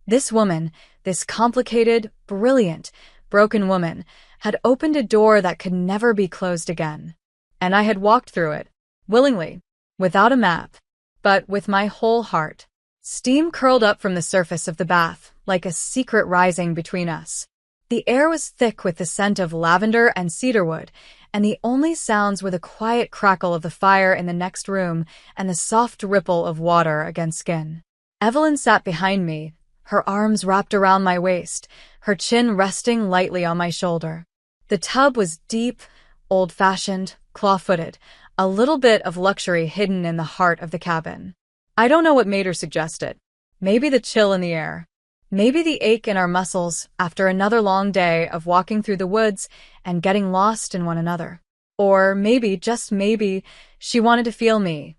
Speaker 1: This woman, this complicated, brilliant, broken woman, had opened a door that could never be closed again. And I had walked through it, willingly, without a map, but with my whole heart. Steam curled up from the surface of the bath, like a secret rising between us. The air was thick with the scent of lavender and cedarwood, and the only sounds were the quiet crackle of the fire in the next room and the soft ripple of water against skin. Evelyn sat behind me, her arms wrapped around my waist, her chin resting lightly on my shoulder. The tub was deep, old-fashioned, claw-footed, a little bit of luxury hidden in the heart of the cabin. I don't know what made her suggest it. Maybe the chill in the air. Maybe the ache in our muscles after another long day of walking through the woods and getting lost in one another. Or maybe, just maybe, she wanted to feel me.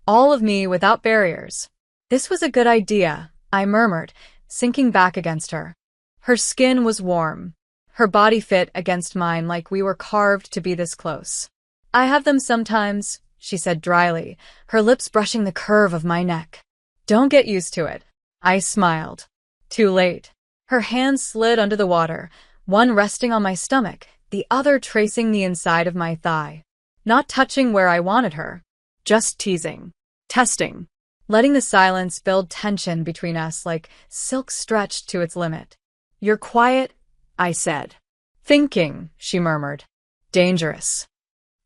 Speaker 1: All of me without barriers. This was a good idea, I murmured, sinking back against her. Her skin was warm. Her body fit against mine like we were carved to be this close. I have them sometimes, she said dryly, her lips brushing the curve of my neck. Don't get used to it. I smiled. Too late. Her hands slid under the water, one resting on my stomach, the other tracing the inside of my thigh. Not touching where I wanted her. Just teasing. Testing. letting the silence build tension between us like silk stretched to its limit.
Speaker 2: "You're quiet," I said.
Speaker 1: Thinking, she murmured. Dangerous.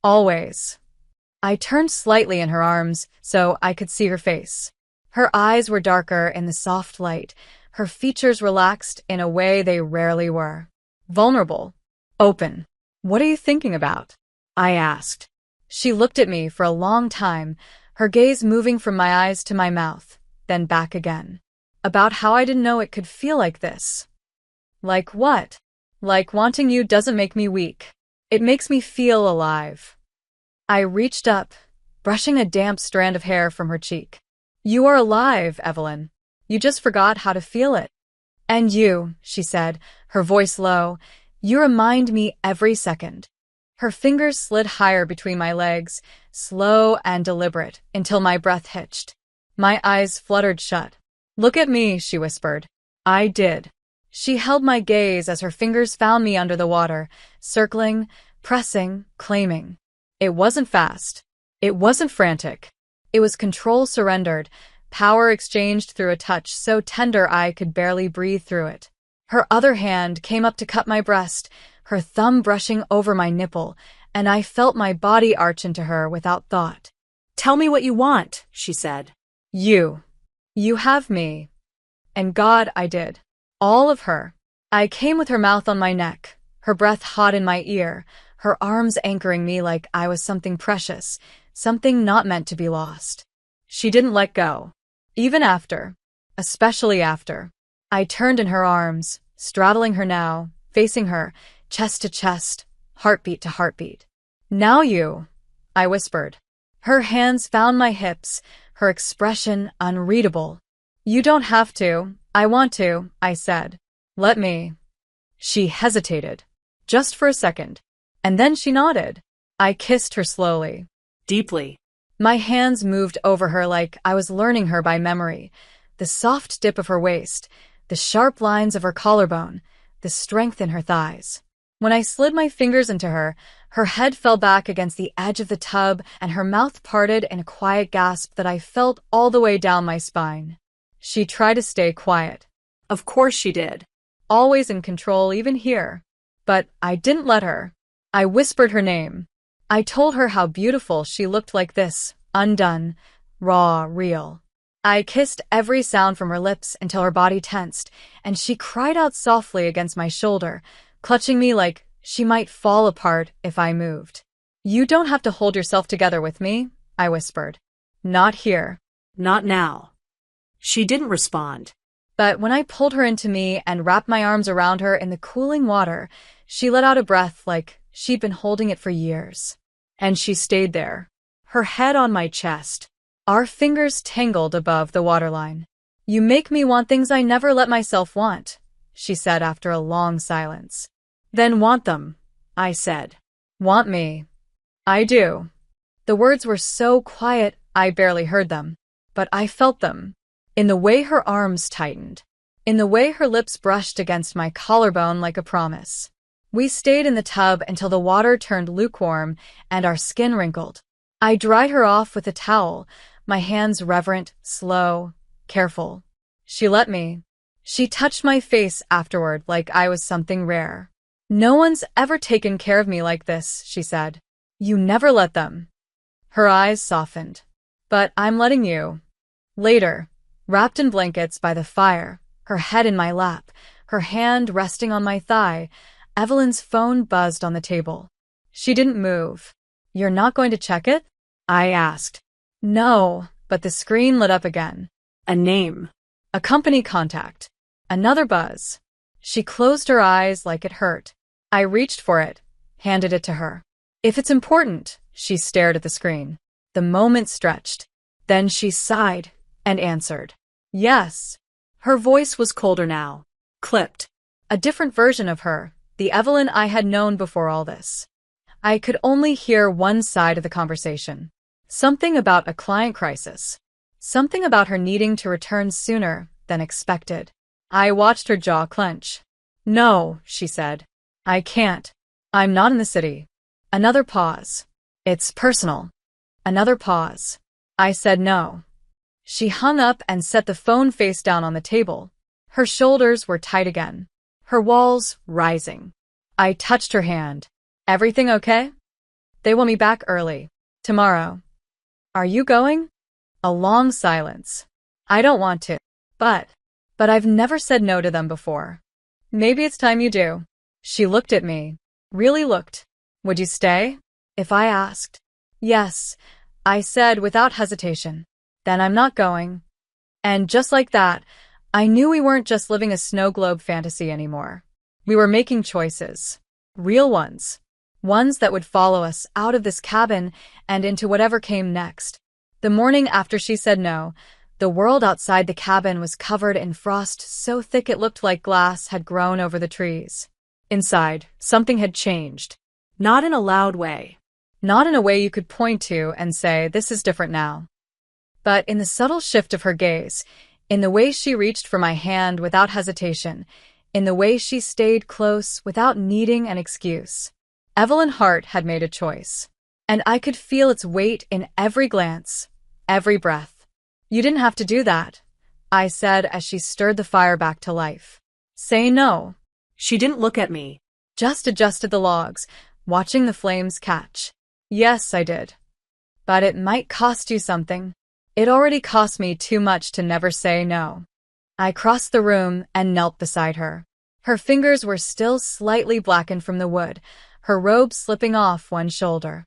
Speaker 1: Always. I turned slightly in her arms so I could see her face. Her eyes were darker in the soft light, her features relaxed in a way they rarely were. Vulnerable. Open. What are you thinking about? I asked. She looked at me for a long time, her gaze moving from my eyes to my mouth, then back again. About how I didn't know it could feel like this. Like what? Like wanting you doesn't make me weak. It makes me feel alive. I reached up, brushing a damp strand of hair from her cheek. You are alive, Evelyn. You just forgot how to feel it. And you, she said, her voice low, you remind me every second. Her fingers slid higher between my legs, slow and deliberate, until my breath hitched. My eyes fluttered shut. Look at me, she whispered. I did. She held my gaze as her fingers found me under the water, circling, pressing, claiming. It wasn't fast. It wasn't frantic. It was control surrendered, power exchanged through a touch so tender I could barely breathe through it. Her other hand came up to cut my breast, her thumb brushing over my nipple, and I felt my body arch into her without thought.
Speaker 2: Tell me what you want, she said.
Speaker 1: You. You have me. And God, I did. All of her. I came with her mouth on my neck, her breath hot in my ear, her arms anchoring me like I was something precious, something not meant to be lost. She didn't let go. Even after. Especially after. I turned in her arms, straddling her now, facing her, chest to chest, heartbeat to heartbeat. Now you, I whispered. Her hands found my hips, her expression unreadable. You don't have to. I want to, I said. Let me. She hesitated. Just for a second. And then she nodded. I kissed her slowly.
Speaker 2: Deeply.
Speaker 1: My hands moved over her like I was learning her by memory. The soft dip of her waist, the sharp lines of her collarbone, the strength in her thighs. When I slid my fingers into her, her head fell back against the edge of the tub and her mouth parted in a quiet gasp that I felt all the way down my spine. She tried to stay quiet.
Speaker 2: Of course she did.
Speaker 1: Always in control, even here. But I didn't let her. I whispered her name. I told her how beautiful she looked like this, undone, raw, real. I kissed every sound from her lips until her body tensed, and she cried out softly against my shoulder, clutching me like she might fall apart if I moved. You don't have to hold yourself together with me, I whispered. Not here.
Speaker 2: Not now. She didn't respond.
Speaker 1: But when I pulled her into me and wrapped my arms around her in the cooling water, she let out a breath like she'd been holding it for years. And she stayed there, her head on my chest. Our fingers tangled above the waterline. You make me want things I never let myself want, she said after a long silence. Then want them, I said. Want me. I do. The words were so quiet I barely heard them, but I felt them. In the way her arms tightened. In the way her lips brushed against my collarbone like a promise. We stayed in the tub until the water turned lukewarm and our skin wrinkled. I dried her off with a towel, my hands reverent, slow, careful. She let me. She touched my face afterward like I was something rare. No one's ever taken care of me like this, she said. You never let them. Her eyes softened. But I'm letting you. Later, wrapped in blankets by the fire, her head in my lap, her hand resting on my thigh, Evelyn's phone buzzed on the table. She didn't move. You're not going to check it? I asked. No, but the screen lit up again.
Speaker 2: A name.
Speaker 1: A company contact. Another buzz. She closed her eyes like it hurt. I reached for it, handed it to her. If it's important, she stared at the screen. The moment stretched. Then she sighed and answered. Yes. Her voice was colder now. Clipped. A different version of her, the Evelyn I had known before all this. I could only hear one side of the conversation. Something about a client crisis. Something about her needing to return sooner than expected. I watched her jaw clench. No, she said. I can't. I'm not in the city. Another pause. It's personal. Another pause. I said no. She hung up and set the phone face down on the table. Her shoulders were tight again, her walls rising. I touched her hand. Everything okay? They want me back early. Tomorrow. Are you going? A long silence. I don't want to. But I've never said no to them before. Maybe it's time you do. She looked at me. Really looked. Would you stay? If I asked. Yes, I said without hesitation. Then I'm not going. And just like that, I knew we weren't just living a snow globe fantasy anymore. We were making choices. Real ones. Ones that would follow us out of this cabin and into whatever came next. The morning after she said no, the world outside the cabin was covered in frost so thick it looked like glass had grown over the trees. Inside, something had changed.
Speaker 2: Not in a loud way.
Speaker 1: Not in a way you could point to and say, this is different now. But in the subtle shift of her gaze, in the way she reached for my hand without hesitation, in the way she stayed close without needing an excuse. Evelyn Hart had made a choice, and I could feel its weight in every glance, every breath. You didn't have to do that, I said as she stirred the fire back to life. Say no.
Speaker 2: She didn't look at me.
Speaker 1: Just adjusted the logs, watching the flames catch. Yes, I did. But it might cost you something. It already cost me too much to never say no. I crossed the room and knelt beside her. Her fingers were still slightly blackened from the wood, her robe slipping off one shoulder.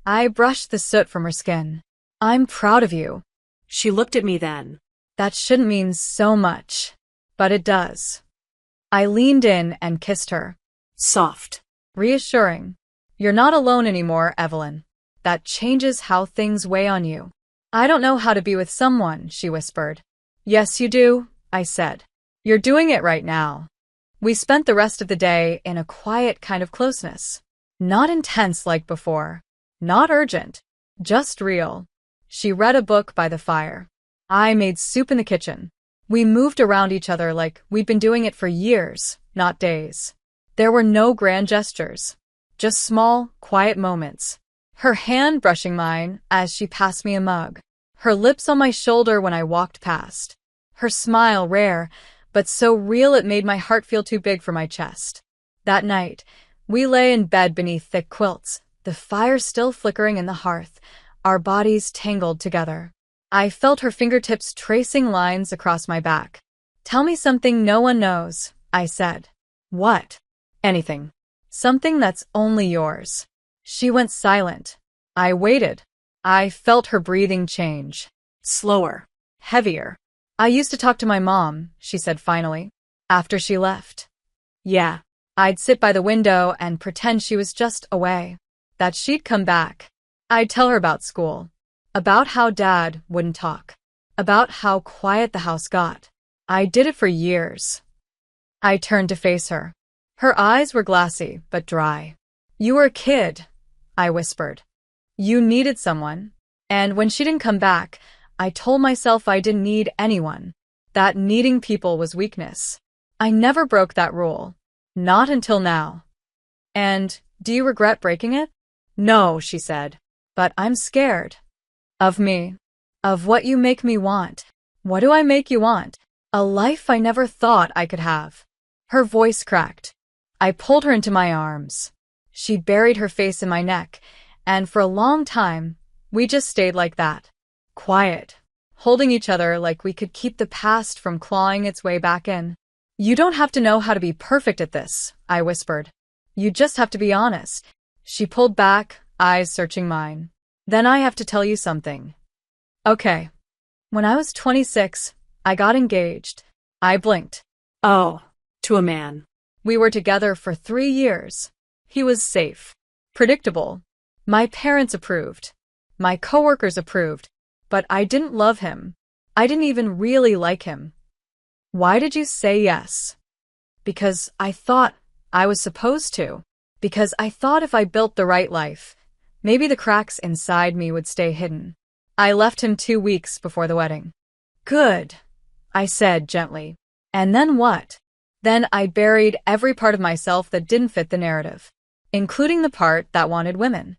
Speaker 1: I brushed the soot from her skin. I'm proud of you.
Speaker 2: She looked at me then.
Speaker 1: That shouldn't mean so much, but it does. I leaned in and kissed her.
Speaker 2: Soft.
Speaker 1: Reassuring. You're not alone anymore, Evelyn. That changes how things weigh on you. I don't know how to be with someone, she whispered. Yes, you do, I said. You're doing it right now. We spent the rest of the day in a quiet kind of closeness. Not intense like before. Not urgent. Just real. She read a book by the fire. I made soup in the kitchen. We moved around each other like we'd been doing it for years, not days. There were no grand gestures. Just small, quiet moments. Her hand brushing mine as she passed me a mug. Her lips on my shoulder when I walked past. Her smile rare, but so real it made my heart feel too big for my chest. That night, we lay in bed beneath thick quilts, the fire still flickering in the hearth, our bodies tangled together. I felt her fingertips tracing lines across my back. Tell me something no one knows, I said. What? Anything. Something that's only yours. She went silent. I waited. I felt her breathing change. Slower. Heavier. I used to talk to my mom, she said finally, after she left. Yeah. I'd sit by the window and pretend she was just away. That she'd come back. I'd tell her about school. About how Dad wouldn't talk. About how quiet the house got. I did it for years. I turned to face her. Her eyes were glassy, but dry. You were a kid, I whispered. You needed someone. And when she didn't come back, I told myself I didn't need anyone. That needing people was weakness. I never broke that rule. Not until now. And do you regret breaking it? No, she said. But I'm scared. Of me. Of what you make me want. What do I make you want? A life I never thought I could have. Her voice cracked. I pulled her into my arms. She buried her face in my neck, and for a long time, we just stayed like that. Quiet. Holding each other like we could keep the past from clawing its way back in. You don't have to know how to be perfect at this, I whispered. You just have to be honest. She pulled back, eyes searching mine. Then I have to tell you something. Okay. When I was 26, I got engaged. I blinked.
Speaker 2: Oh, to a man.
Speaker 1: We were together for 3 years. He was safe. Predictable. My parents approved. My coworkers approved. But I didn't love him. I didn't even really like him. Why did you say yes? Because I thought I was supposed to. Because I thought if I built the right life, maybe the cracks inside me would stay hidden. I left him 2 weeks before the wedding. Good, I said gently. And then what? Then I buried every part of myself that didn't fit the narrative, including the part that wanted women.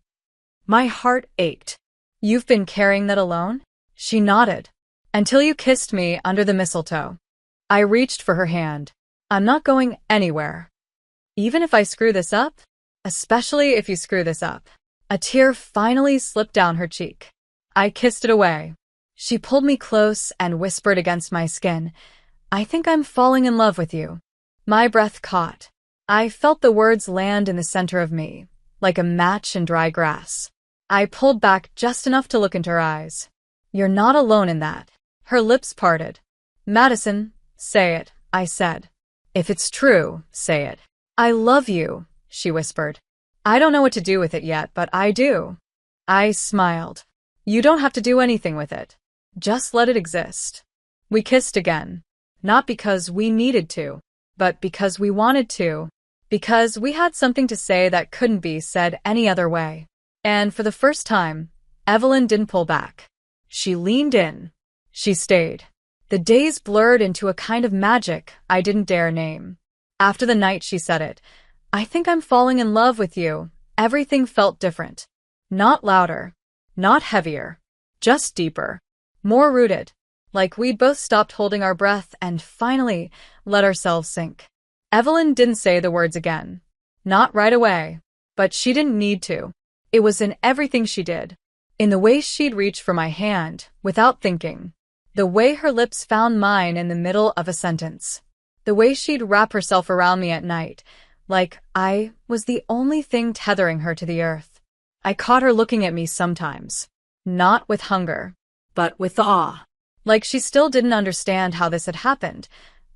Speaker 1: My heart ached. You've been carrying that alone? She nodded. Until you kissed me under the mistletoe. I reached for her hand. I'm not going anywhere. Even if I screw this up? Especially if you screw this up. A tear finally slipped down her cheek. I kissed it away. She pulled me close and whispered against my skin, I think I'm falling in love with you. My breath caught. I felt the words land in the center of me, like a match in dry grass. I pulled back just enough to look into her eyes. You're not alone in that. Her lips parted. Madison, say it, I said. If it's true, say it. I love you, she whispered. I don't know what to do with it yet, but I do. I smiled. You don't have to do anything with it. Just let it exist. We kissed again. Not because we needed to, but because we wanted to. Because we had something to say that couldn't be said any other way. And for the first time, Evelyn didn't pull back. She leaned in. She stayed. The days blurred into a kind of magic I didn't dare name. After the night she said it, I think I'm falling in love with you. Everything felt different. Not louder. Not heavier. Just deeper. More rooted. Like we'd both stopped holding our breath and finally let ourselves sink. Evelyn didn't say the words again. Not right away. But she didn't need to. It was in everything she did. In the way she'd reach for my hand, without thinking. The way her lips found mine in the middle of a sentence. The way she'd wrap herself around me at night, like I was the only thing tethering her to the earth. I caught her looking at me sometimes. Not with hunger, but with awe. Like she still didn't understand how this had happened,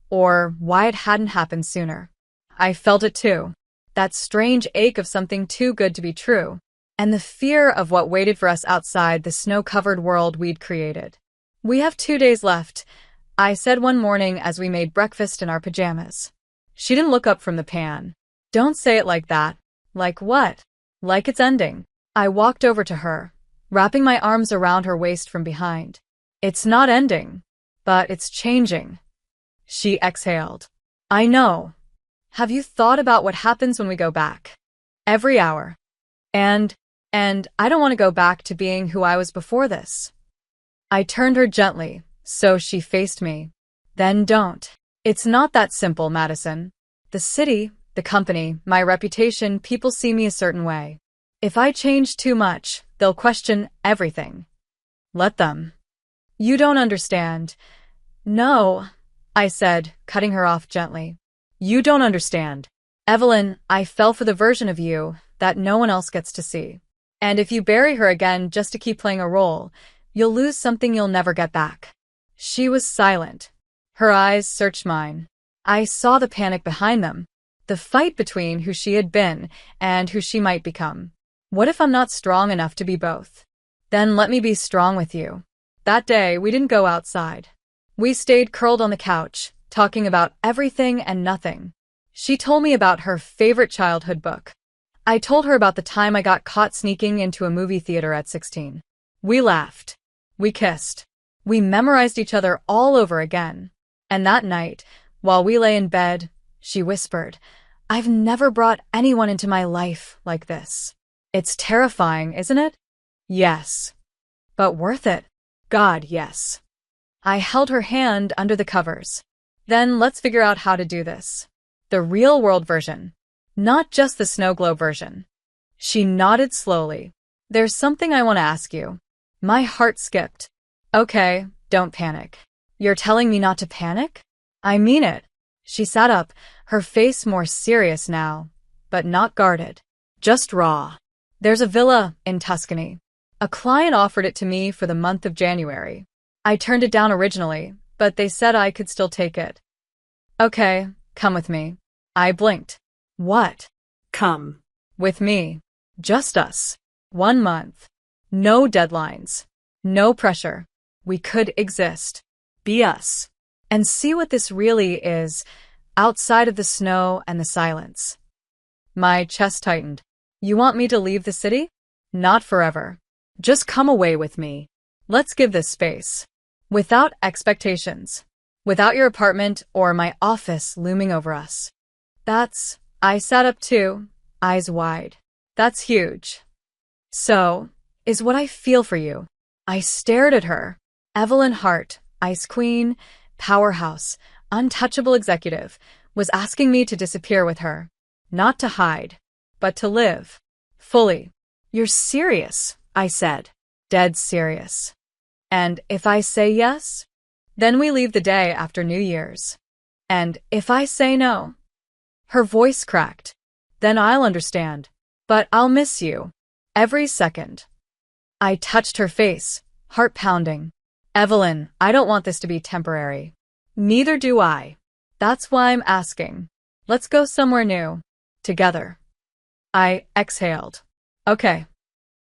Speaker 1: or why it hadn't happened sooner. I felt it too. That strange ache of something too good to be true. And the fear of what waited for us outside the snow-covered world we'd created. We have 2 days left, I said one morning as we made breakfast in our pajamas. She didn't look up from the pan. Don't say it like that. Like what? Like it's ending. I walked over to her, wrapping my arms around her waist from behind. It's not ending, but it's changing. She exhaled. I know. Have you thought about what happens when we go back? Every hour. And I don't want to go back to being who I was before this. I turned her gently, so she faced me. Then don't. It's not that simple, Madison. The city, the company, my reputation, people see me a certain way. If I change too much, they'll question everything. Let them. You don't understand. No, I said, cutting her off gently. You don't understand. Evelyn, I fell for the version of you that no one else gets to see. And if you bury her again just to keep playing a role, you'll lose something you'll never get back. She was silent. Her eyes searched mine. I saw the panic behind them, the fight between who she had been and who she might become. What if I'm not strong enough to be both? Then let me be strong with you. That day, we didn't go outside. We stayed curled on the couch, talking about everything and nothing. She told me about her favorite childhood book. I told her about the time I got caught sneaking into a movie theater at 16. We laughed. We kissed. We memorized each other all over again. And that night, while we lay in bed, she whispered, I've never brought anyone into my life like this. It's terrifying, isn't it? Yes. But worth it. God, yes. I held her hand under the covers. Then let's figure out how to do this. The real-world version. Not just the snow globe version. She nodded slowly. There's something I want to ask you. My heart skipped. Okay, don't panic. You're telling me not to panic? I mean it. She sat up, her face more serious now, but not guarded. Just raw. There's a villa in Tuscany. A client offered it to me for the month of January. I turned it down originally, but they said I could still take it. Okay, come with me. I blinked. What?
Speaker 2: Come.
Speaker 1: With me. Just us. 1 month. No deadlines. No pressure. We could exist. Be us. And see what this really is, outside of the snow and the silence. My chest tightened. You want me to leave the city? Not forever. Just come away with me. Let's give this space. Without expectations. Without your apartment or my office looming over us. I sat up too, eyes wide. That's huge. So, is what I feel for you. I stared at her. Evelyn Hart, Ice Queen, powerhouse, untouchable executive, was asking me to disappear with her. Not to hide, but to live. Fully. You're serious, I said. Dead serious. And if I say yes, then we leave the day after New Year's. And if I say no, her voice cracked. Then I'll understand. But I'll miss you. Every second. I touched her face, heart pounding. Evelyn, I don't want this to be temporary. Neither do I. That's why I'm asking. Let's go somewhere new. Together. I exhaled. Okay.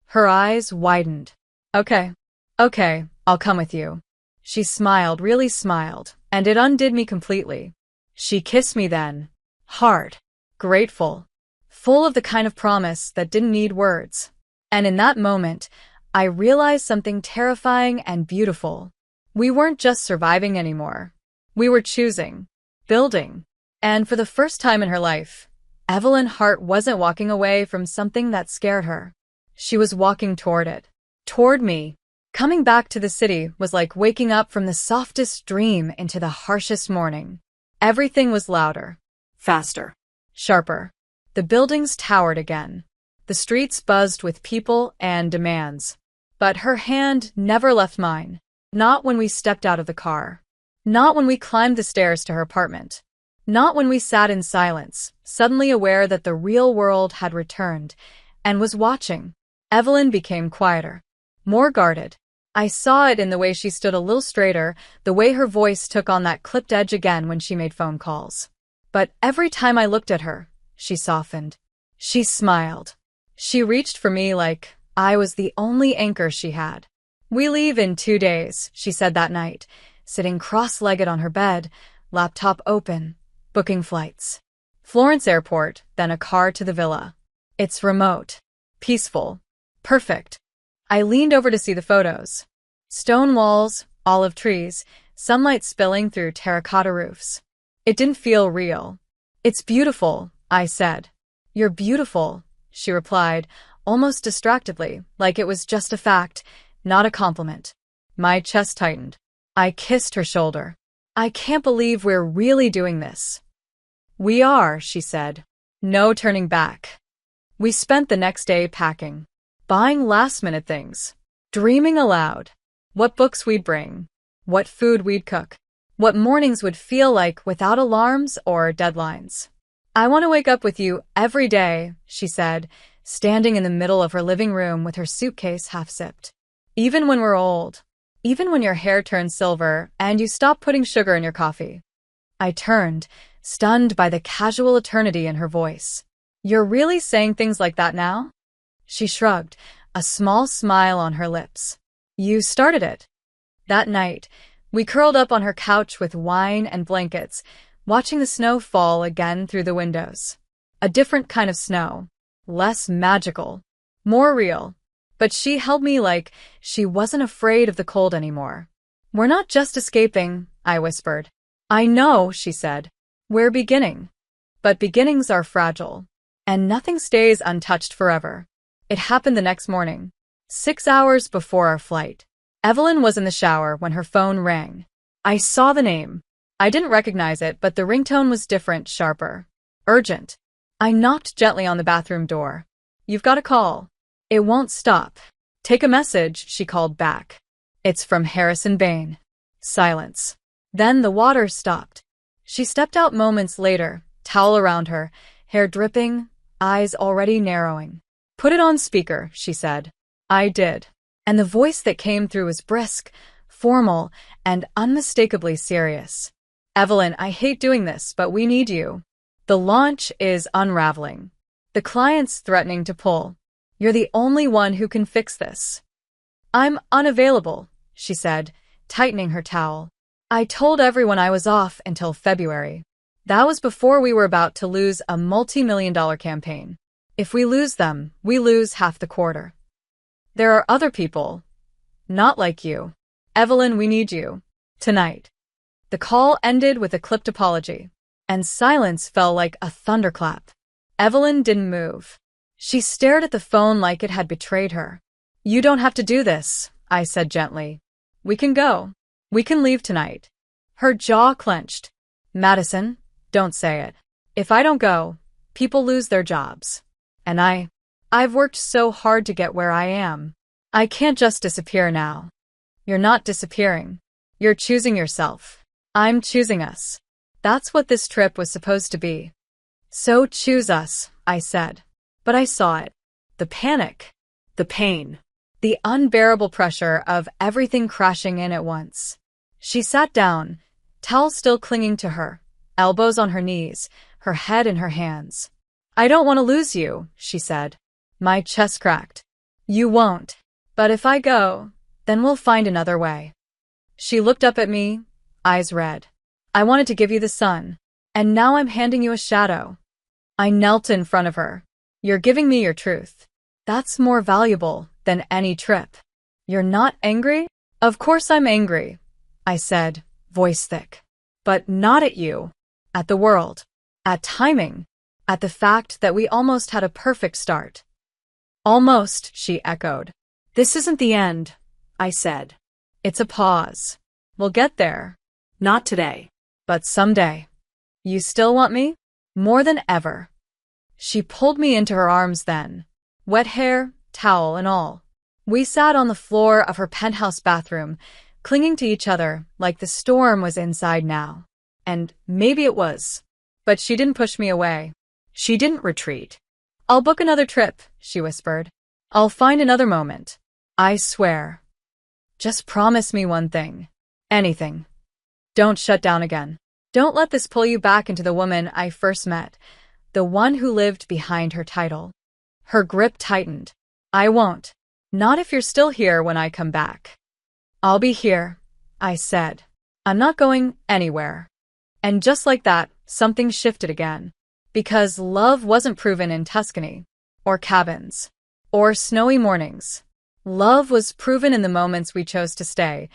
Speaker 1: Her eyes widened. Okay. Okay, I'll come with you. She smiled, really smiled, and it undid me completely. She kissed me then. Hard. Grateful. Full of the kind of promise that didn't need words. And in that moment, I realized something terrifying and beautiful. We weren't just surviving anymore. We were choosing. Building. And for the first time in her life, Evelyn Hart wasn't walking away from something that scared her. She was walking toward it. Toward me. Coming back to the city was like waking up from the softest dream into the harshest morning. Everything was louder.
Speaker 2: Faster.
Speaker 1: Sharper. The buildings towered again. The streets buzzed with people and demands. But her hand never left mine. Not when we stepped out of the car. Not when we climbed the stairs to her apartment. Not when we sat in silence, suddenly aware that the real world had returned and was watching. Evelyn became quieter. More guarded. I saw it in the way she stood a little straighter, the way her voice took on that clipped edge again when she made phone calls. But every time I looked at her, she softened. She smiled. She reached for me like I was the only anchor she had. We leave in 2 days, she said that night, sitting cross-legged on her bed, laptop open, booking flights. Florence Airport, then a car to the villa. It's remote. Peaceful. Perfect. I leaned over to see the photos. Stone walls, olive trees, sunlight spilling through terracotta roofs. It didn't feel real. It's beautiful, I said. You're beautiful, she replied, almost distractedly, like it was just a fact, not a compliment. My chest tightened. I kissed her shoulder. I can't believe we're really doing this. We are, she said. No turning back. We spent the next day packing, buying last-minute things, dreaming aloud. What books we'd bring, what food we'd cook, what mornings would feel like without alarms or deadlines. I want to wake up with you every day, she said, standing in the middle of her living room with her suitcase half-zipped. Even when we're old. Even when your hair turns silver and you stop putting sugar in your coffee. I turned, stunned by the casual eternity in her voice. You're really saying things like that now? She shrugged, a small smile on her lips. You started it. That night, we curled up on her couch with wine and blankets, watching the snow fall again through the windows. A different kind of snow. Less magical. More real. But she held me like she wasn't afraid of the cold anymore. We're not just escaping, I whispered. I know, she said. We're beginning. But beginnings are fragile. And nothing stays untouched forever. It happened the next morning. 6 hours before our flight. Evelyn was in the shower when her phone rang. I saw the name. I didn't recognize it, but the ringtone was different, sharper. Urgent. I knocked gently on the bathroom door. You've got a call. It won't stop. Take a message, she called back. It's from Harrison Bain. Silence. Then the water stopped. She stepped out moments later, towel around her, hair dripping, eyes already narrowing. Put it on speaker, she said. I did. And the voice that came through was brisk, formal, and unmistakably serious. Evelyn, I hate doing this, but we need you. The launch is unraveling. The client's threatening to pull. You're the only one who can fix this. I'm unavailable, she said, tightening her towel. I told everyone I was off until February. That was before we were about to lose a multi-million-dollar campaign. If we lose them, we lose half the quarter. There are other people. Not like you. Evelyn, we need you. Tonight. The call ended with a clipped apology, and silence fell like a thunderclap. Evelyn didn't move. She stared at the phone like it had betrayed her. You don't have to do this, I said gently. We can go. We can leave tonight. Her jaw clenched. Madison, don't say it. If I don't go, people lose their jobs. And I've worked so hard to get where I am. I can't just disappear now. You're not disappearing. You're choosing yourself. I'm choosing us. That's what this trip was supposed to be. So choose us, I said. But I saw it. The panic. The pain. The unbearable pressure of everything crashing in at once. She sat down, towel still clinging to her, elbows on her knees, her head in her hands. I don't want to lose you, she said. My chest cracked. You won't. But if I go, then we'll find another way. She looked up at me, eyes red. I wanted to give you the sun, and now I'm handing you a shadow. I knelt in front of her. You're giving me your truth. That's more valuable than any trip. You're not angry? Of course I'm angry, I said, voice thick. But not at you. At the world. At timing. At the fact that we almost had a perfect start. Almost, she echoed. This isn't the end, I said. It's a pause. We'll get there.
Speaker 2: Not today.
Speaker 1: But someday. You still want me? More than ever. She pulled me into her arms then. Wet hair, towel and all. We sat on the floor of her penthouse bathroom, clinging to each other like the storm was inside now. And maybe it was. But she didn't push me away. She didn't retreat. I'll book another trip, she whispered. I'll find another moment. I swear. Just promise me one thing. Anything. Don't shut down again. Don't let this pull you back into the woman I first met, the one who lived behind her title. Her grip tightened. I won't. Not if you're still here when I come back. I'll be here, I said. I'm not going anywhere. And just like that, something shifted again. Because love wasn't proven in Tuscany, or cabins, or snowy mornings. Love was proven in the moments we chose to stay,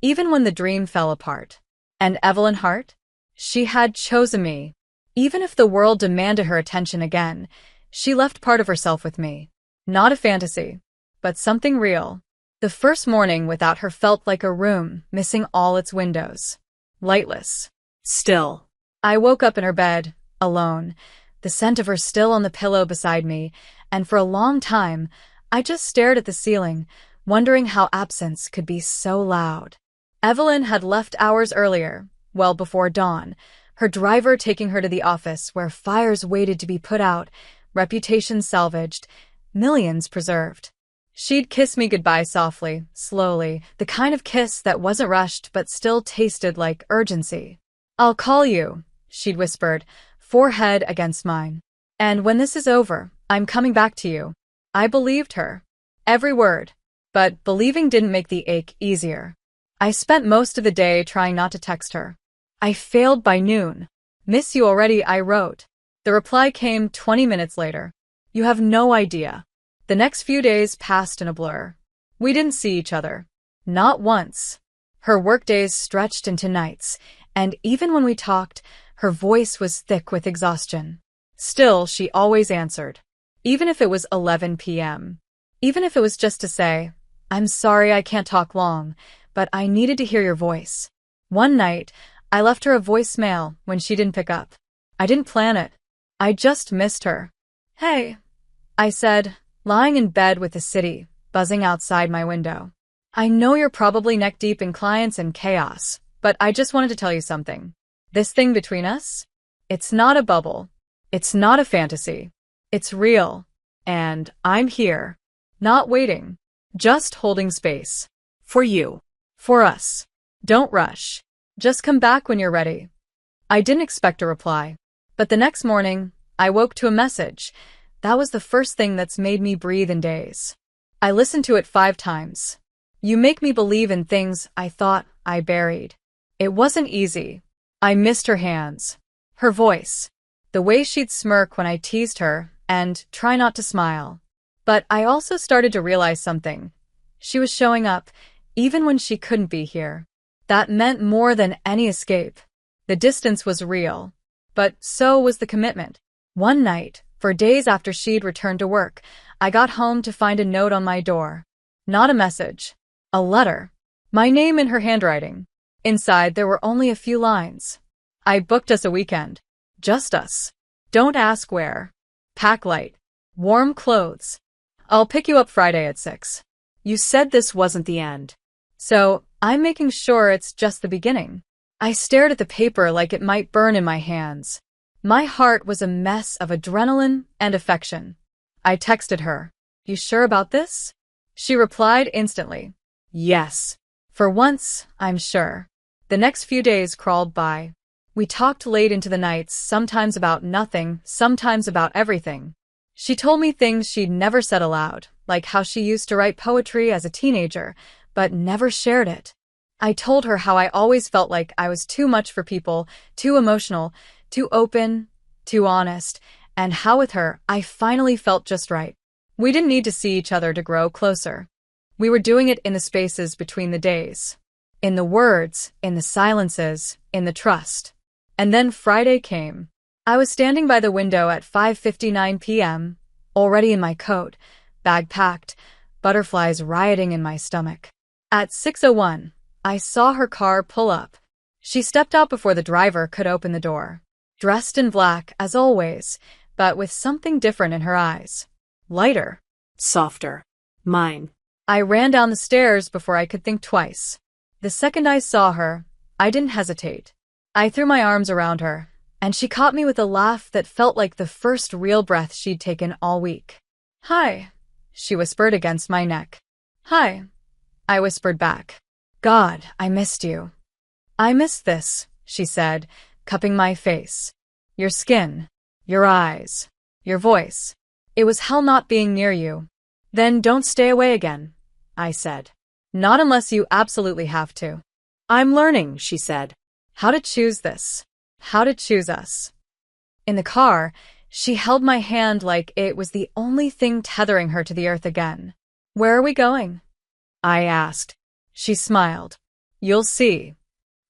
Speaker 1: even when the dream fell apart. And Evelyn Hart? She had chosen me. Even if the world demanded her attention again, she left part of herself with me. Not a fantasy, but something real. The first morning without her felt like a room missing all its windows. Lightless.
Speaker 2: Still.
Speaker 1: I woke up in her bed, alone, the scent of her still on the pillow beside me, and for a long time, I just stared at the ceiling, wondering how absence could be so loud. Evelyn had left hours earlier, well before dawn, her driver taking her to the office where fires waited to be put out, reputations salvaged, millions preserved. She'd kiss me goodbye softly, slowly, the kind of kiss that wasn't rushed but still tasted like urgency. I'll call you, she'd whispered, forehead against mine. And when this is over, I'm coming back to you. I believed her. Every word. But believing didn't make the ache easier. I spent most of the day trying not to text her. I failed by noon. Miss you already, I wrote. The reply came 20 minutes later. You have no idea. The next few days passed in a blur. We didn't see each other. Not once. Her workdays stretched into nights, and even when we talked, her voice was thick with exhaustion. Still, she always answered. Even if it was 11 p.m. Even if it was just to say, I'm sorry I can't talk long, but I needed to hear your voice. One night, I left her a voicemail when she didn't pick up. I didn't plan it. I just missed her. Hey, I said, lying in bed with the city buzzing outside my window. I know you're probably neck-deep in clients and chaos, but I just wanted to tell you something. This thing between us? It's not a bubble. It's not a fantasy. It's real. And I'm here. Not waiting. Just holding space. For you. For us. Don't rush. Just come back when you're ready. I didn't expect a reply. But the next morning, I woke to a message. That was the first thing that's made me breathe in days. I listened to it 5 times. You make me believe in things I thought I buried. It wasn't easy. I missed her hands. Her voice. The way she'd smirk when I teased her and try not to smile. But I also started to realize something. She was showing up, even when she couldn't be here. That meant more than any escape. The distance was real. But so was the commitment. One night, for days after she'd returned to work, I got home to find a note on my door. Not a message. A letter. My name in her handwriting. Inside, there were only a few lines. I booked us a weekend. Just us. Don't ask where. Pack light. Warm clothes. I'll pick you up Friday at 6.
Speaker 2: You said this wasn't the end.
Speaker 1: So, I'm making sure it's just the beginning. I stared at the paper like it might burn in my hands. My heart was a mess of adrenaline and affection. I texted her. You sure about this? She replied instantly. Yes. For once, I'm sure. The next few days crawled by. We talked late into the nights, sometimes about nothing, sometimes about everything. She told me things she'd never said aloud, like how she used to write poetry as a teenager, but never shared it. I told her how I always felt like I was too much for people, too emotional, too open, too honest, and how with her, I finally felt just right. We didn't need to see each other to grow closer. We were doing it in the spaces between the days. In the words, in the silences, in the trust. And then Friday came. I was standing by the window at 5:59 p.m., already in my coat, bag packed, butterflies rioting in my stomach. At 6:01, I saw her car pull up. She stepped out before the driver could open the door. Dressed in black, as always, but with something different in her eyes. Lighter.
Speaker 2: Softer. Mine.
Speaker 1: I ran down the stairs before I could think twice. The second I saw her, I didn't hesitate. I threw my arms around her, and she caught me with a laugh that felt like the first real breath she'd taken all week. Hi, she whispered against my neck. Hi, I whispered back. God, I missed you. I missed this, she said, cupping my face. Your skin, your eyes, your voice. It was hell not being near you. Then don't stay away again, I said. Not unless you absolutely have to.
Speaker 2: I'm learning, she said.
Speaker 1: How to choose this. How to choose us. In the car, she held my hand like it was the only thing tethering her to the earth again. Where are we going? I asked. She smiled. You'll see.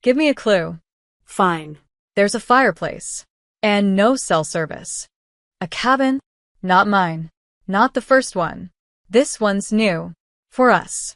Speaker 1: Give me a clue.
Speaker 2: Fine.
Speaker 1: There's a fireplace. And no cell service. A cabin? Not mine. Not the first one. This one's new. For us.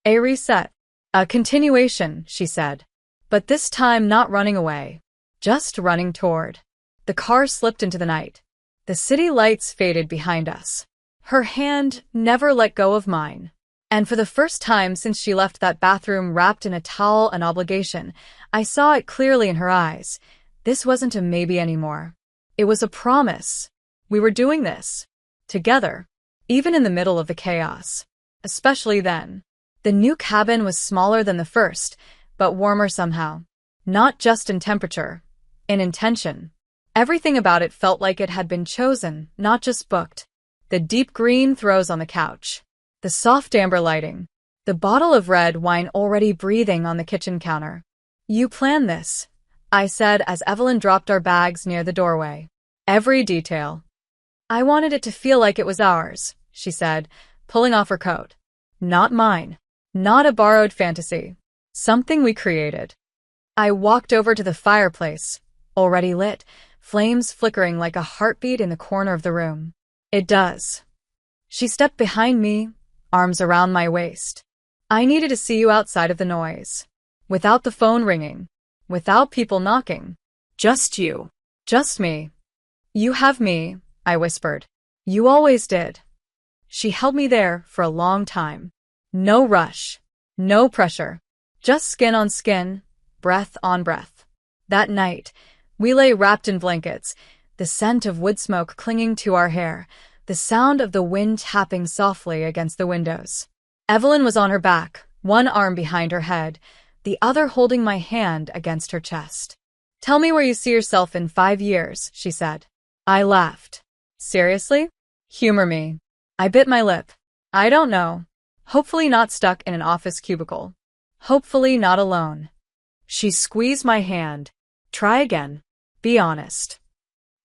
Speaker 1: A reset. A continuation, she said. But this time not running away. Just running toward. The car slipped into the night. The city lights faded behind us. Her hand never let go of mine. And for the first time since she left that bathroom wrapped in a towel and obligation, I saw it clearly in her eyes. This wasn't a maybe anymore. It was a promise. We were doing this. Together. Even in the middle of the chaos. Especially then. The new cabin was smaller than the first, but warmer somehow. Not just in temperature. In intention. Everything about it felt like it had been chosen, not just booked. The deep green throws on the couch. The soft amber lighting. The bottle of red wine already breathing on the kitchen counter. You planned this, I said as Evelyn dropped our bags near the doorway. Every detail. I wanted it to feel like it was ours, she said, pulling off her coat. Not mine. Not a borrowed fantasy. Something we created. I walked over to the fireplace, already lit, flames flickering like a heartbeat in the corner of the room. It does. She stepped behind me, arms around my waist. I needed to see you outside of the noise. Without the phone ringing. Without people knocking.
Speaker 2: Just you.
Speaker 1: Just me. You have me, I whispered. You always did. She held me there for a long time. No rush. No pressure. Just skin on skin, breath on breath. That night, we lay wrapped in blankets, the scent of wood smoke clinging to our hair, the sound of the wind tapping softly against the windows. Evelyn was on her back, one arm behind her head, the other holding my hand against her chest. Tell me where you see yourself in 5 years, she said. I laughed. Seriously? Humor me. I bit my lip. I don't know. Hopefully not stuck in an office cubicle. Hopefully not alone. She squeezed my hand. Try again. Be honest.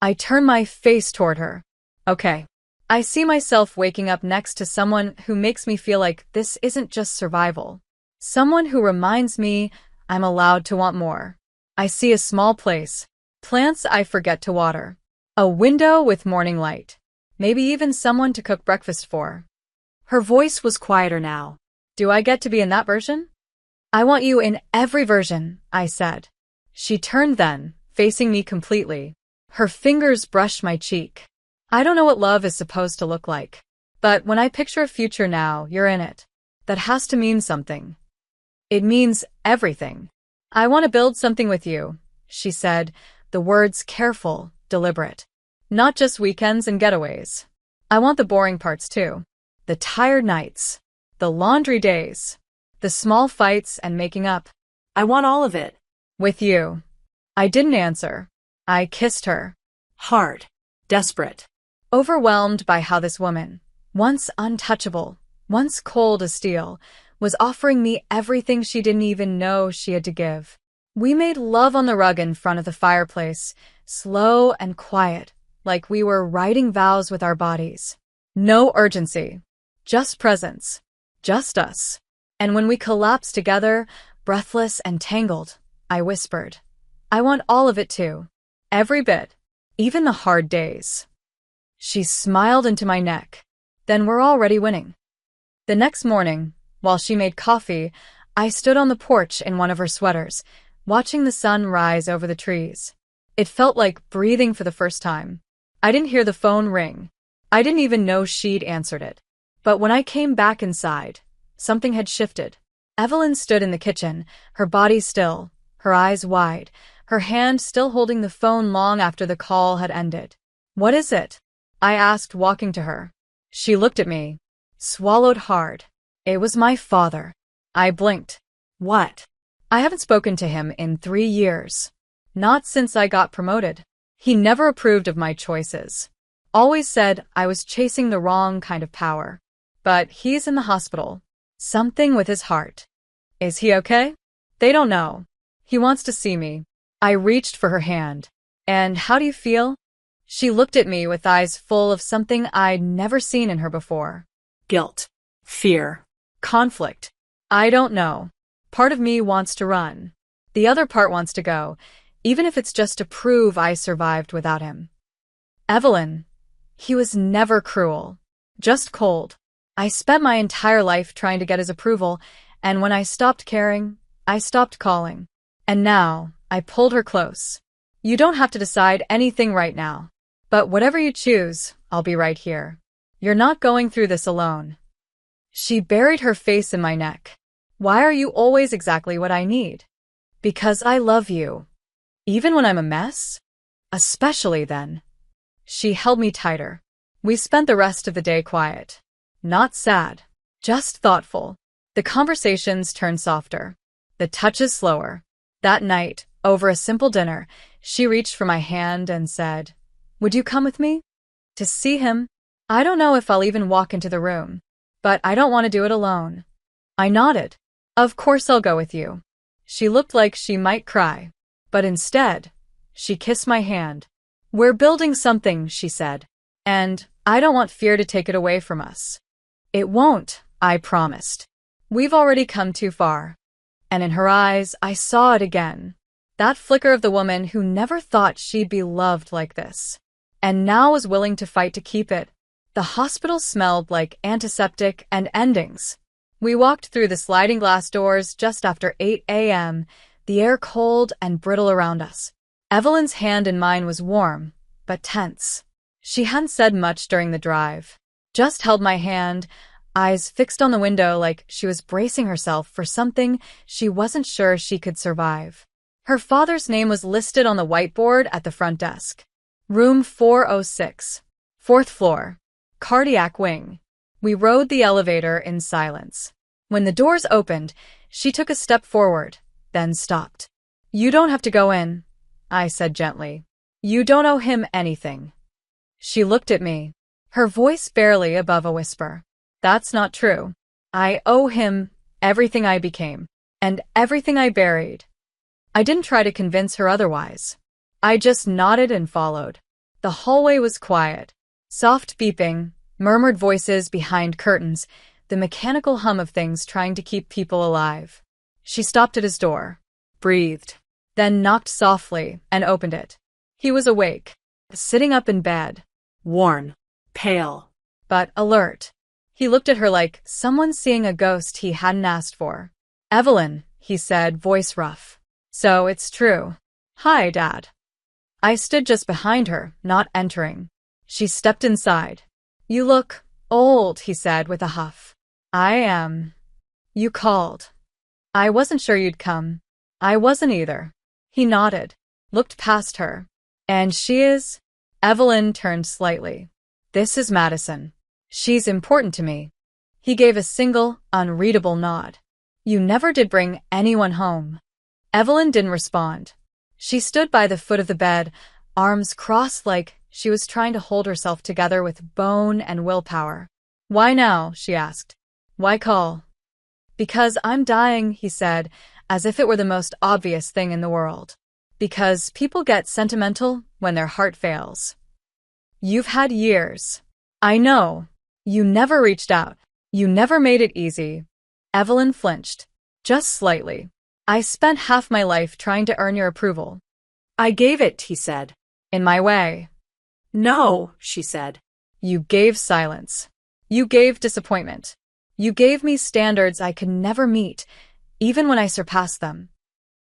Speaker 1: I turned my face toward her. Okay. I see myself waking up next to someone who makes me feel like this isn't just survival. Someone who reminds me I'm allowed to want more. I see a small place. Plants I forget to water. A window with morning light. Maybe even someone to cook breakfast for. Her voice was quieter now. Do I get to be in that version? I want you in every version, I said. She turned then, facing me completely. Her fingers brushed my cheek. I don't know what love is supposed to look like. But when I picture a future now, you're in it. That has to mean something. It means everything. I want to build something with you, she said, the words careful, deliberate. Not just weekends and getaways. I want the boring parts too. The tired nights. The laundry days. The small fights and making up.
Speaker 2: I want all of it.
Speaker 1: With you. I didn't answer. I kissed her.
Speaker 2: Hard. Desperate.
Speaker 1: Overwhelmed by how this woman, once untouchable, once cold as steel, was offering me everything she didn't even know she had to give. We made love on the rug in front of the fireplace, slow and quiet, like we were writing vows with our bodies. No urgency. Just presence. Just us. And when we collapsed together, breathless and tangled, I whispered, I want all of it too. Every bit. Even the hard days. She smiled into my neck. Then we're already winning. The next morning, while she made coffee, I stood on the porch in one of her sweaters, watching the sun rise over the trees. It felt like breathing for the first time. I didn't hear the phone ring. I didn't even know she'd answered it. But when I came back inside, something had shifted. Evelyn stood in the kitchen, her body still, her eyes wide, her hand still holding the phone long after the call had ended. What is it? I asked, walking to her. She looked at me, swallowed hard. It was my father. I blinked. What? I haven't spoken to him in 3 years. Not since I got promoted. He never approved of my choices. Always said I was chasing the wrong kind of power. But he's in the hospital. Something with his heart. Is he okay? They don't know. He wants to see me. I reached for her hand. And how do you feel? She looked at me with eyes full of something I'd never seen in her before.
Speaker 2: Guilt. Fear.
Speaker 1: Conflict. I don't know. Part of me wants to run. The other part wants to go, even if it's just to prove I survived without him. Evelyn. He was never cruel. Just cold. I spent my entire life trying to get his approval, and when I stopped caring, I stopped calling. And now, I pulled her close. You don't have to decide anything right now. But whatever you choose, I'll be right here. You're not going through this alone. She buried her face in my neck. Why are you always exactly what I need? Because I love you. Even when I'm a mess? Especially then. She held me tighter. We spent the rest of the day quiet. Not sad. Just thoughtful. The conversations turned softer. The touches slower. That night, over a simple dinner, she reached for my hand and said, Would you come with me? To see him? I don't know if I'll even walk into the room. But I don't want to do it alone. I nodded. Of course I'll go with you. She looked like she might cry. But instead, she kissed my hand. We're building something, she said. And I don't want fear to take it away from us. It won't, I promised. We've already come too far. And in her eyes, I saw it again. That flicker of the woman who never thought she'd be loved like this. And now was willing to fight to keep it. The hospital smelled like antiseptic and endings. We walked through the sliding glass doors just after 8 a.m., the air cold and brittle around us. Evelyn's hand in mine was warm, but tense. She hadn't said much during the drive. Just held my hand, eyes fixed on the window like she was bracing herself for something she wasn't sure she could survive. Her father's name was listed on the whiteboard at the front desk. Room 406. 4th floor. Cardiac wing. We rode the elevator in silence. When the doors opened, she took a step forward, then stopped. You don't have to go in, I said gently. You don't owe him anything. She looked at me, her voice barely above a whisper. That's not true. I owe him everything I became, and everything I buried. I didn't try to convince her otherwise. I just nodded and followed. The hallway was quiet. Soft beeping, murmured voices behind curtains, the mechanical hum of things trying to keep people alive. She stopped at his door, breathed, then knocked softly and opened it. He was awake, sitting up in bed.
Speaker 2: Worn. Pale.
Speaker 1: But alert. He looked at her like someone seeing a ghost he hadn't asked for. Evelyn, he said, voice rough. So it's true. Hi, Dad. I stood just behind her, not entering. She stepped inside. You look old, he said with a huff. I am. You called. I wasn't sure you'd come. I wasn't either. He nodded, looked past her. And she is? Evelyn turned slightly. This is Madison. She's important to me. He gave a single, unreadable nod. You never did bring anyone home. Evelyn didn't respond. She stood by the foot of the bed, arms crossed like she was trying to hold herself together with bone and willpower. Why now? She asked. Why call? Because I'm dying, he said, as if it were the most obvious thing in the world. Because people get sentimental when their heart fails. You've had years. I know. You never reached out. You never made it easy. Evelyn flinched. Just slightly. I spent half my life trying to earn your approval.
Speaker 2: I gave it, he said.
Speaker 1: In my way.
Speaker 2: No, she said.
Speaker 1: You gave silence. You gave disappointment. You gave me standards I could never meet, even when I surpassed them.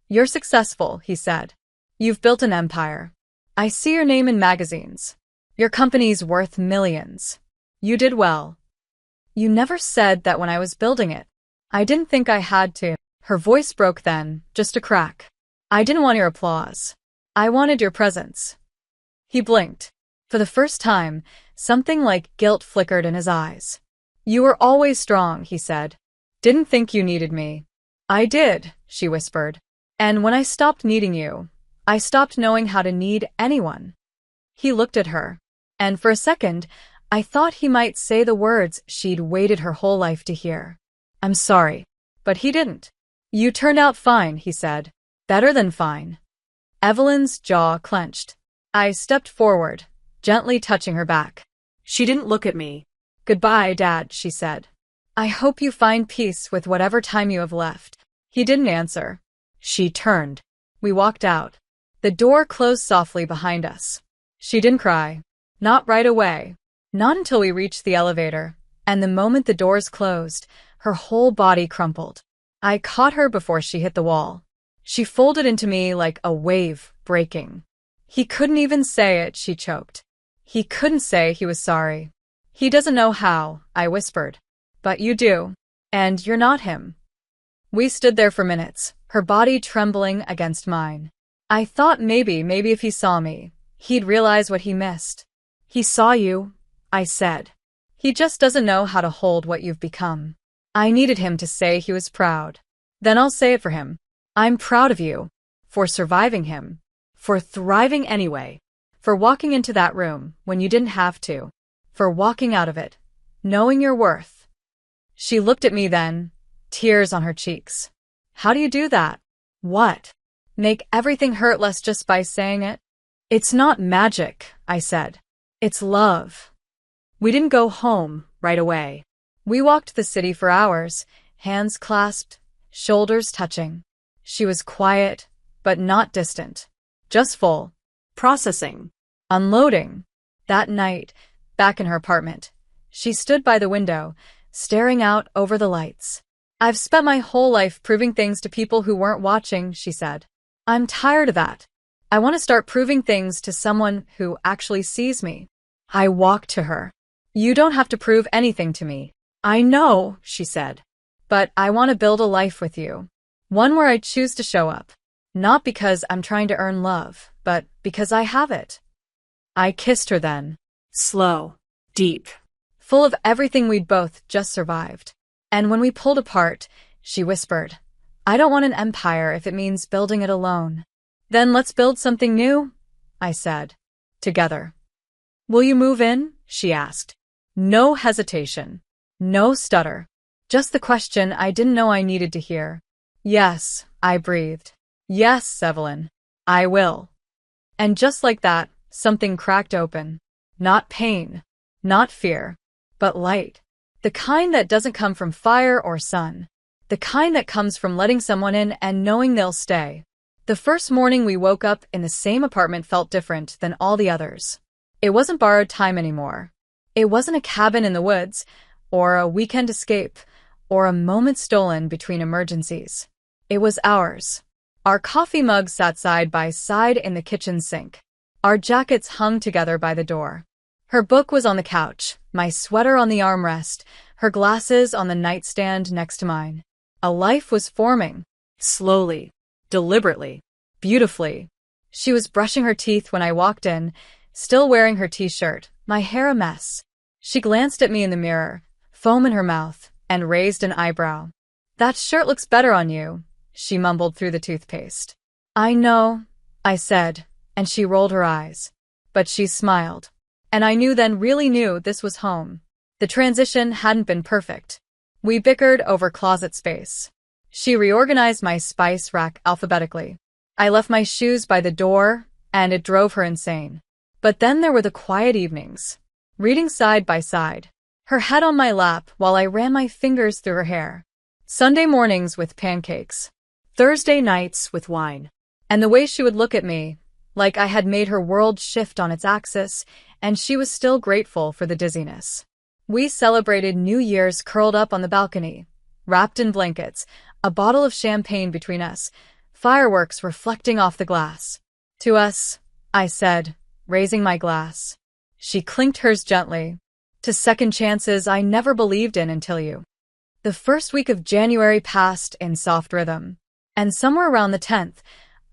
Speaker 1: You're successful, he said. You've built an empire. I see your name in magazines. Your company's worth millions. You did well. You never said that when I was building it. I didn't think I had to. Her voice broke then, just a crack. I didn't want your applause. I wanted your presence. He blinked. For the first time, something like guilt flickered in his eyes. You were always strong, he said. Didn't think you needed me. I did, she whispered. And when I stopped needing you, I stopped knowing how to need anyone. He looked at her, and for a second, I thought he might say the words she'd waited her whole life to hear. I'm sorry. But he didn't. You turned out fine, he said. Better than fine. Evelyn's jaw clenched. I stepped forward, gently touching her back.
Speaker 2: She didn't look at me.
Speaker 1: Goodbye, Dad, she said. I hope you find peace with whatever time you have left. He didn't answer. She turned. We walked out. The door closed softly behind us. She didn't cry. Not right away. Not until we reached the elevator, and the moment the doors closed, her whole body crumpled. I caught her before she hit the wall. She folded into me like a wave breaking. He couldn't even say it, she choked. He couldn't say he was sorry. He doesn't know how, I whispered. But you do. And you're not him. We stood there for minutes, her body trembling against mine. I thought maybe if he saw me, he'd realize what he missed. He saw you, I said. He just doesn't know how to hold what you've become. I needed him to say he was proud. Then I'll say it for him. I'm proud of you. For surviving him. For thriving anyway. For walking into that room when you didn't have to. For walking out of it, knowing your worth. She looked at me then, tears on her cheeks. How do you do that? What? Make everything hurt less just by saying it? It's not magic, I said. It's love. We didn't go home right away. We walked the city for hours, hands clasped, shoulders touching. She was quiet, but not distant. Just full. Processing. Unloading. That night, back in her apartment, she stood by the window, staring out over the lights. I've spent my whole life proving things to people who weren't watching, she said. I'm tired of that. I want to start proving things to someone who actually sees me. I walked to her. You don't have to prove anything to me. I know, she said. But I want to build a life with you. One where I choose to show up. Not because I'm trying to earn love, but because I have it. I kissed her then.
Speaker 2: Slow. Deep.
Speaker 1: Full of everything we'd both just survived. And when we pulled apart, she whispered, I don't want an empire if it means building it alone. Then let's build something new, I said. Together. Will you move in? She asked. No hesitation. No stutter. Just the question I didn't know I needed to hear. Yes, I breathed. Yes, Evelyn. I will. And just like that, something cracked open. Not pain. Not fear. But light. The kind that doesn't come from fire or sun. The kind that comes from letting someone in and knowing they'll stay. The first morning we woke up in the same apartment felt different than all the others. It wasn't borrowed time anymore. It wasn't a cabin in the woods, or a weekend escape, or a moment stolen between emergencies. It was ours. Our coffee mugs sat side by side in the kitchen sink. Our jackets hung together by the door. Her book was on the couch, my sweater on the armrest, her glasses on the nightstand next to mine. A life was forming.
Speaker 2: Slowly, deliberately,
Speaker 1: Beautifully. She was brushing her teeth when I walked in, still wearing her t-shirt, my hair a mess. She glanced at me in the mirror, foam in her mouth, and raised an eyebrow. "That shirt looks better on you," she mumbled through the toothpaste. "I know," I said, and she rolled her eyes. But she smiled. And I knew then, really knew, this was home. The transition hadn't been perfect. We bickered over closet space. She reorganized my spice rack alphabetically. I left my shoes by the door, and it drove her insane. But then there were the quiet evenings, reading side by side, her head on my lap while I ran my fingers through her hair. Sunday mornings with pancakes, Thursday nights with wine. And the way she would look at me, like I had made her world shift on its axis, and she was still grateful for the dizziness. We celebrated New Year's curled up on the balcony, wrapped in blankets, a bottle of champagne between us, fireworks reflecting off the glass. "To us," I said, raising my glass. She clinked hers gently. "To second chances I never believed in until you." The first week of January passed in soft rhythm, and somewhere around the 10th,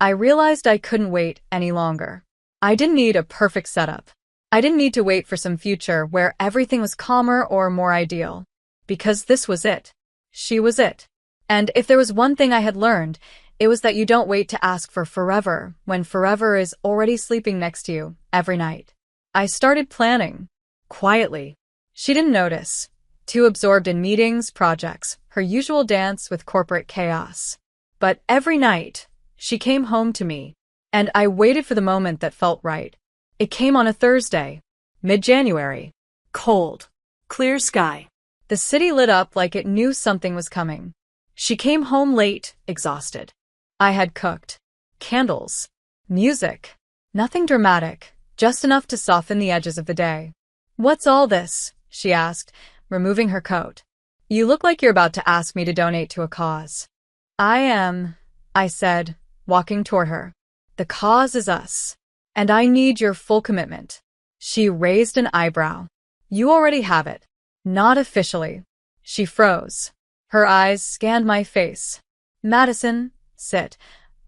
Speaker 1: I realized I couldn't wait any longer. I didn't need a perfect setup. I didn't need to wait for some future where everything was calmer or more ideal. Because this was it. She was it. And if there was one thing I had learned, it was that you don't wait to ask for forever when forever is already sleeping next to you every night. I started planning. Quietly. She didn't notice. Too absorbed in meetings, projects, her usual dance with corporate chaos. But every night, she came home to me, and I waited for the moment that felt right. It came on a Thursday, mid-January.
Speaker 2: cold, clear sky.
Speaker 1: The city lit up like it knew something was coming. She came home late, exhausted. I had cooked. Candles. Music. Nothing dramatic, just enough to soften the edges of the day. "What's all this?" she asked, removing her coat. "You look like you're about to ask me to donate to a cause." "I am," I said, walking toward her. "The cause is us. And I need your full commitment." She raised an eyebrow. "You already have it." "Not officially." She froze. Her eyes scanned my face. "Madison, sit,"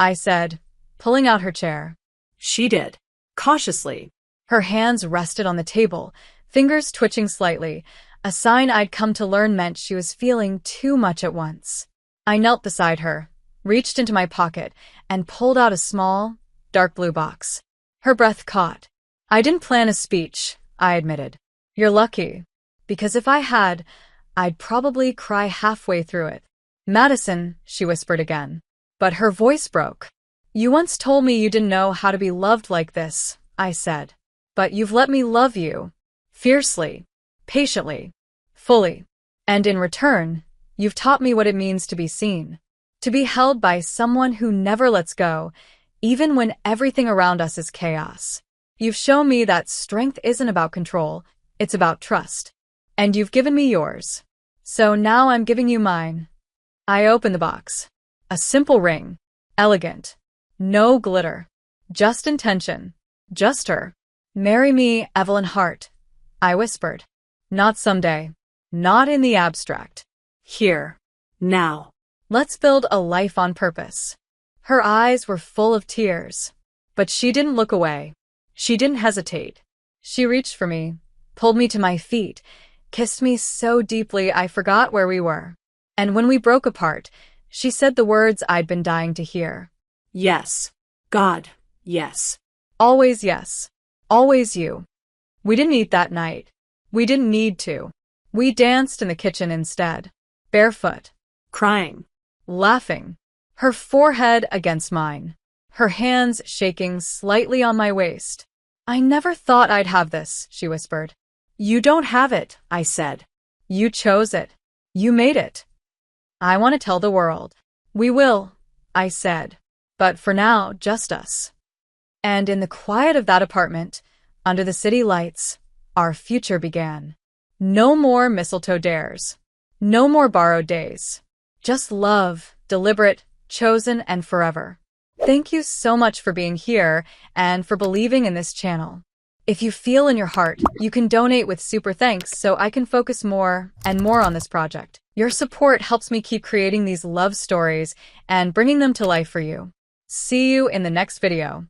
Speaker 1: I said, pulling out her chair.
Speaker 2: She did. Cautiously.
Speaker 1: Her hands rested on the table, fingers twitching slightly, a sign I'd come to learn meant she was feeling too much at once. I knelt beside her, reached into my pocket, and pulled out a small, dark blue box. Her breath caught. "I didn't plan a speech," I admitted. "You're lucky. Because if I had, I'd probably cry halfway through it." "Madison," she whispered again. But her voice broke. "You once told me you didn't know how to be loved like this," I said. "But you've let me love you. Fiercely. Patiently. Fully. And in return, you've taught me what it means to be seen. To be held by someone who never lets go, even when everything around us is chaos. You've shown me that strength isn't about control, it's about trust. And you've given me yours. So now I'm giving you mine." I opened the box. A simple ring. Elegant. No glitter. Just intention. Just her. "Marry me, Evelyn Hart," I whispered. "Not someday. Not in the abstract. Here.
Speaker 2: Now.
Speaker 1: Let's build a life on purpose." Her eyes were full of tears. But she didn't look away. She didn't hesitate. She reached for me, pulled me to my feet, kissed me so deeply I forgot where we were. And when we broke apart, she said the words I'd been dying to hear.
Speaker 2: Yes. God, yes.
Speaker 1: Always yes. Always you. We didn't eat that night. We didn't need to. We danced in the kitchen instead. Barefoot.
Speaker 2: Crying.
Speaker 1: Laughing. Her forehead against mine. Her hands shaking slightly on my waist. "I never thought I'd have this," she whispered. "You don't have it," I said. "You chose it. You made it. I want to tell the world." "We will," I said. "But for now, just us." And in the quiet of that apartment, under the city lights, our future began. No more mistletoe dares. No more borrowed days. Just love, deliberate, chosen and forever. Thank you so much for being here and for believing in this channel. If you feel in your heart, you can donate with super thanks so I can focus more and more on this project. Your support helps me keep creating these love stories and bringing them to life for you. See you in the next video.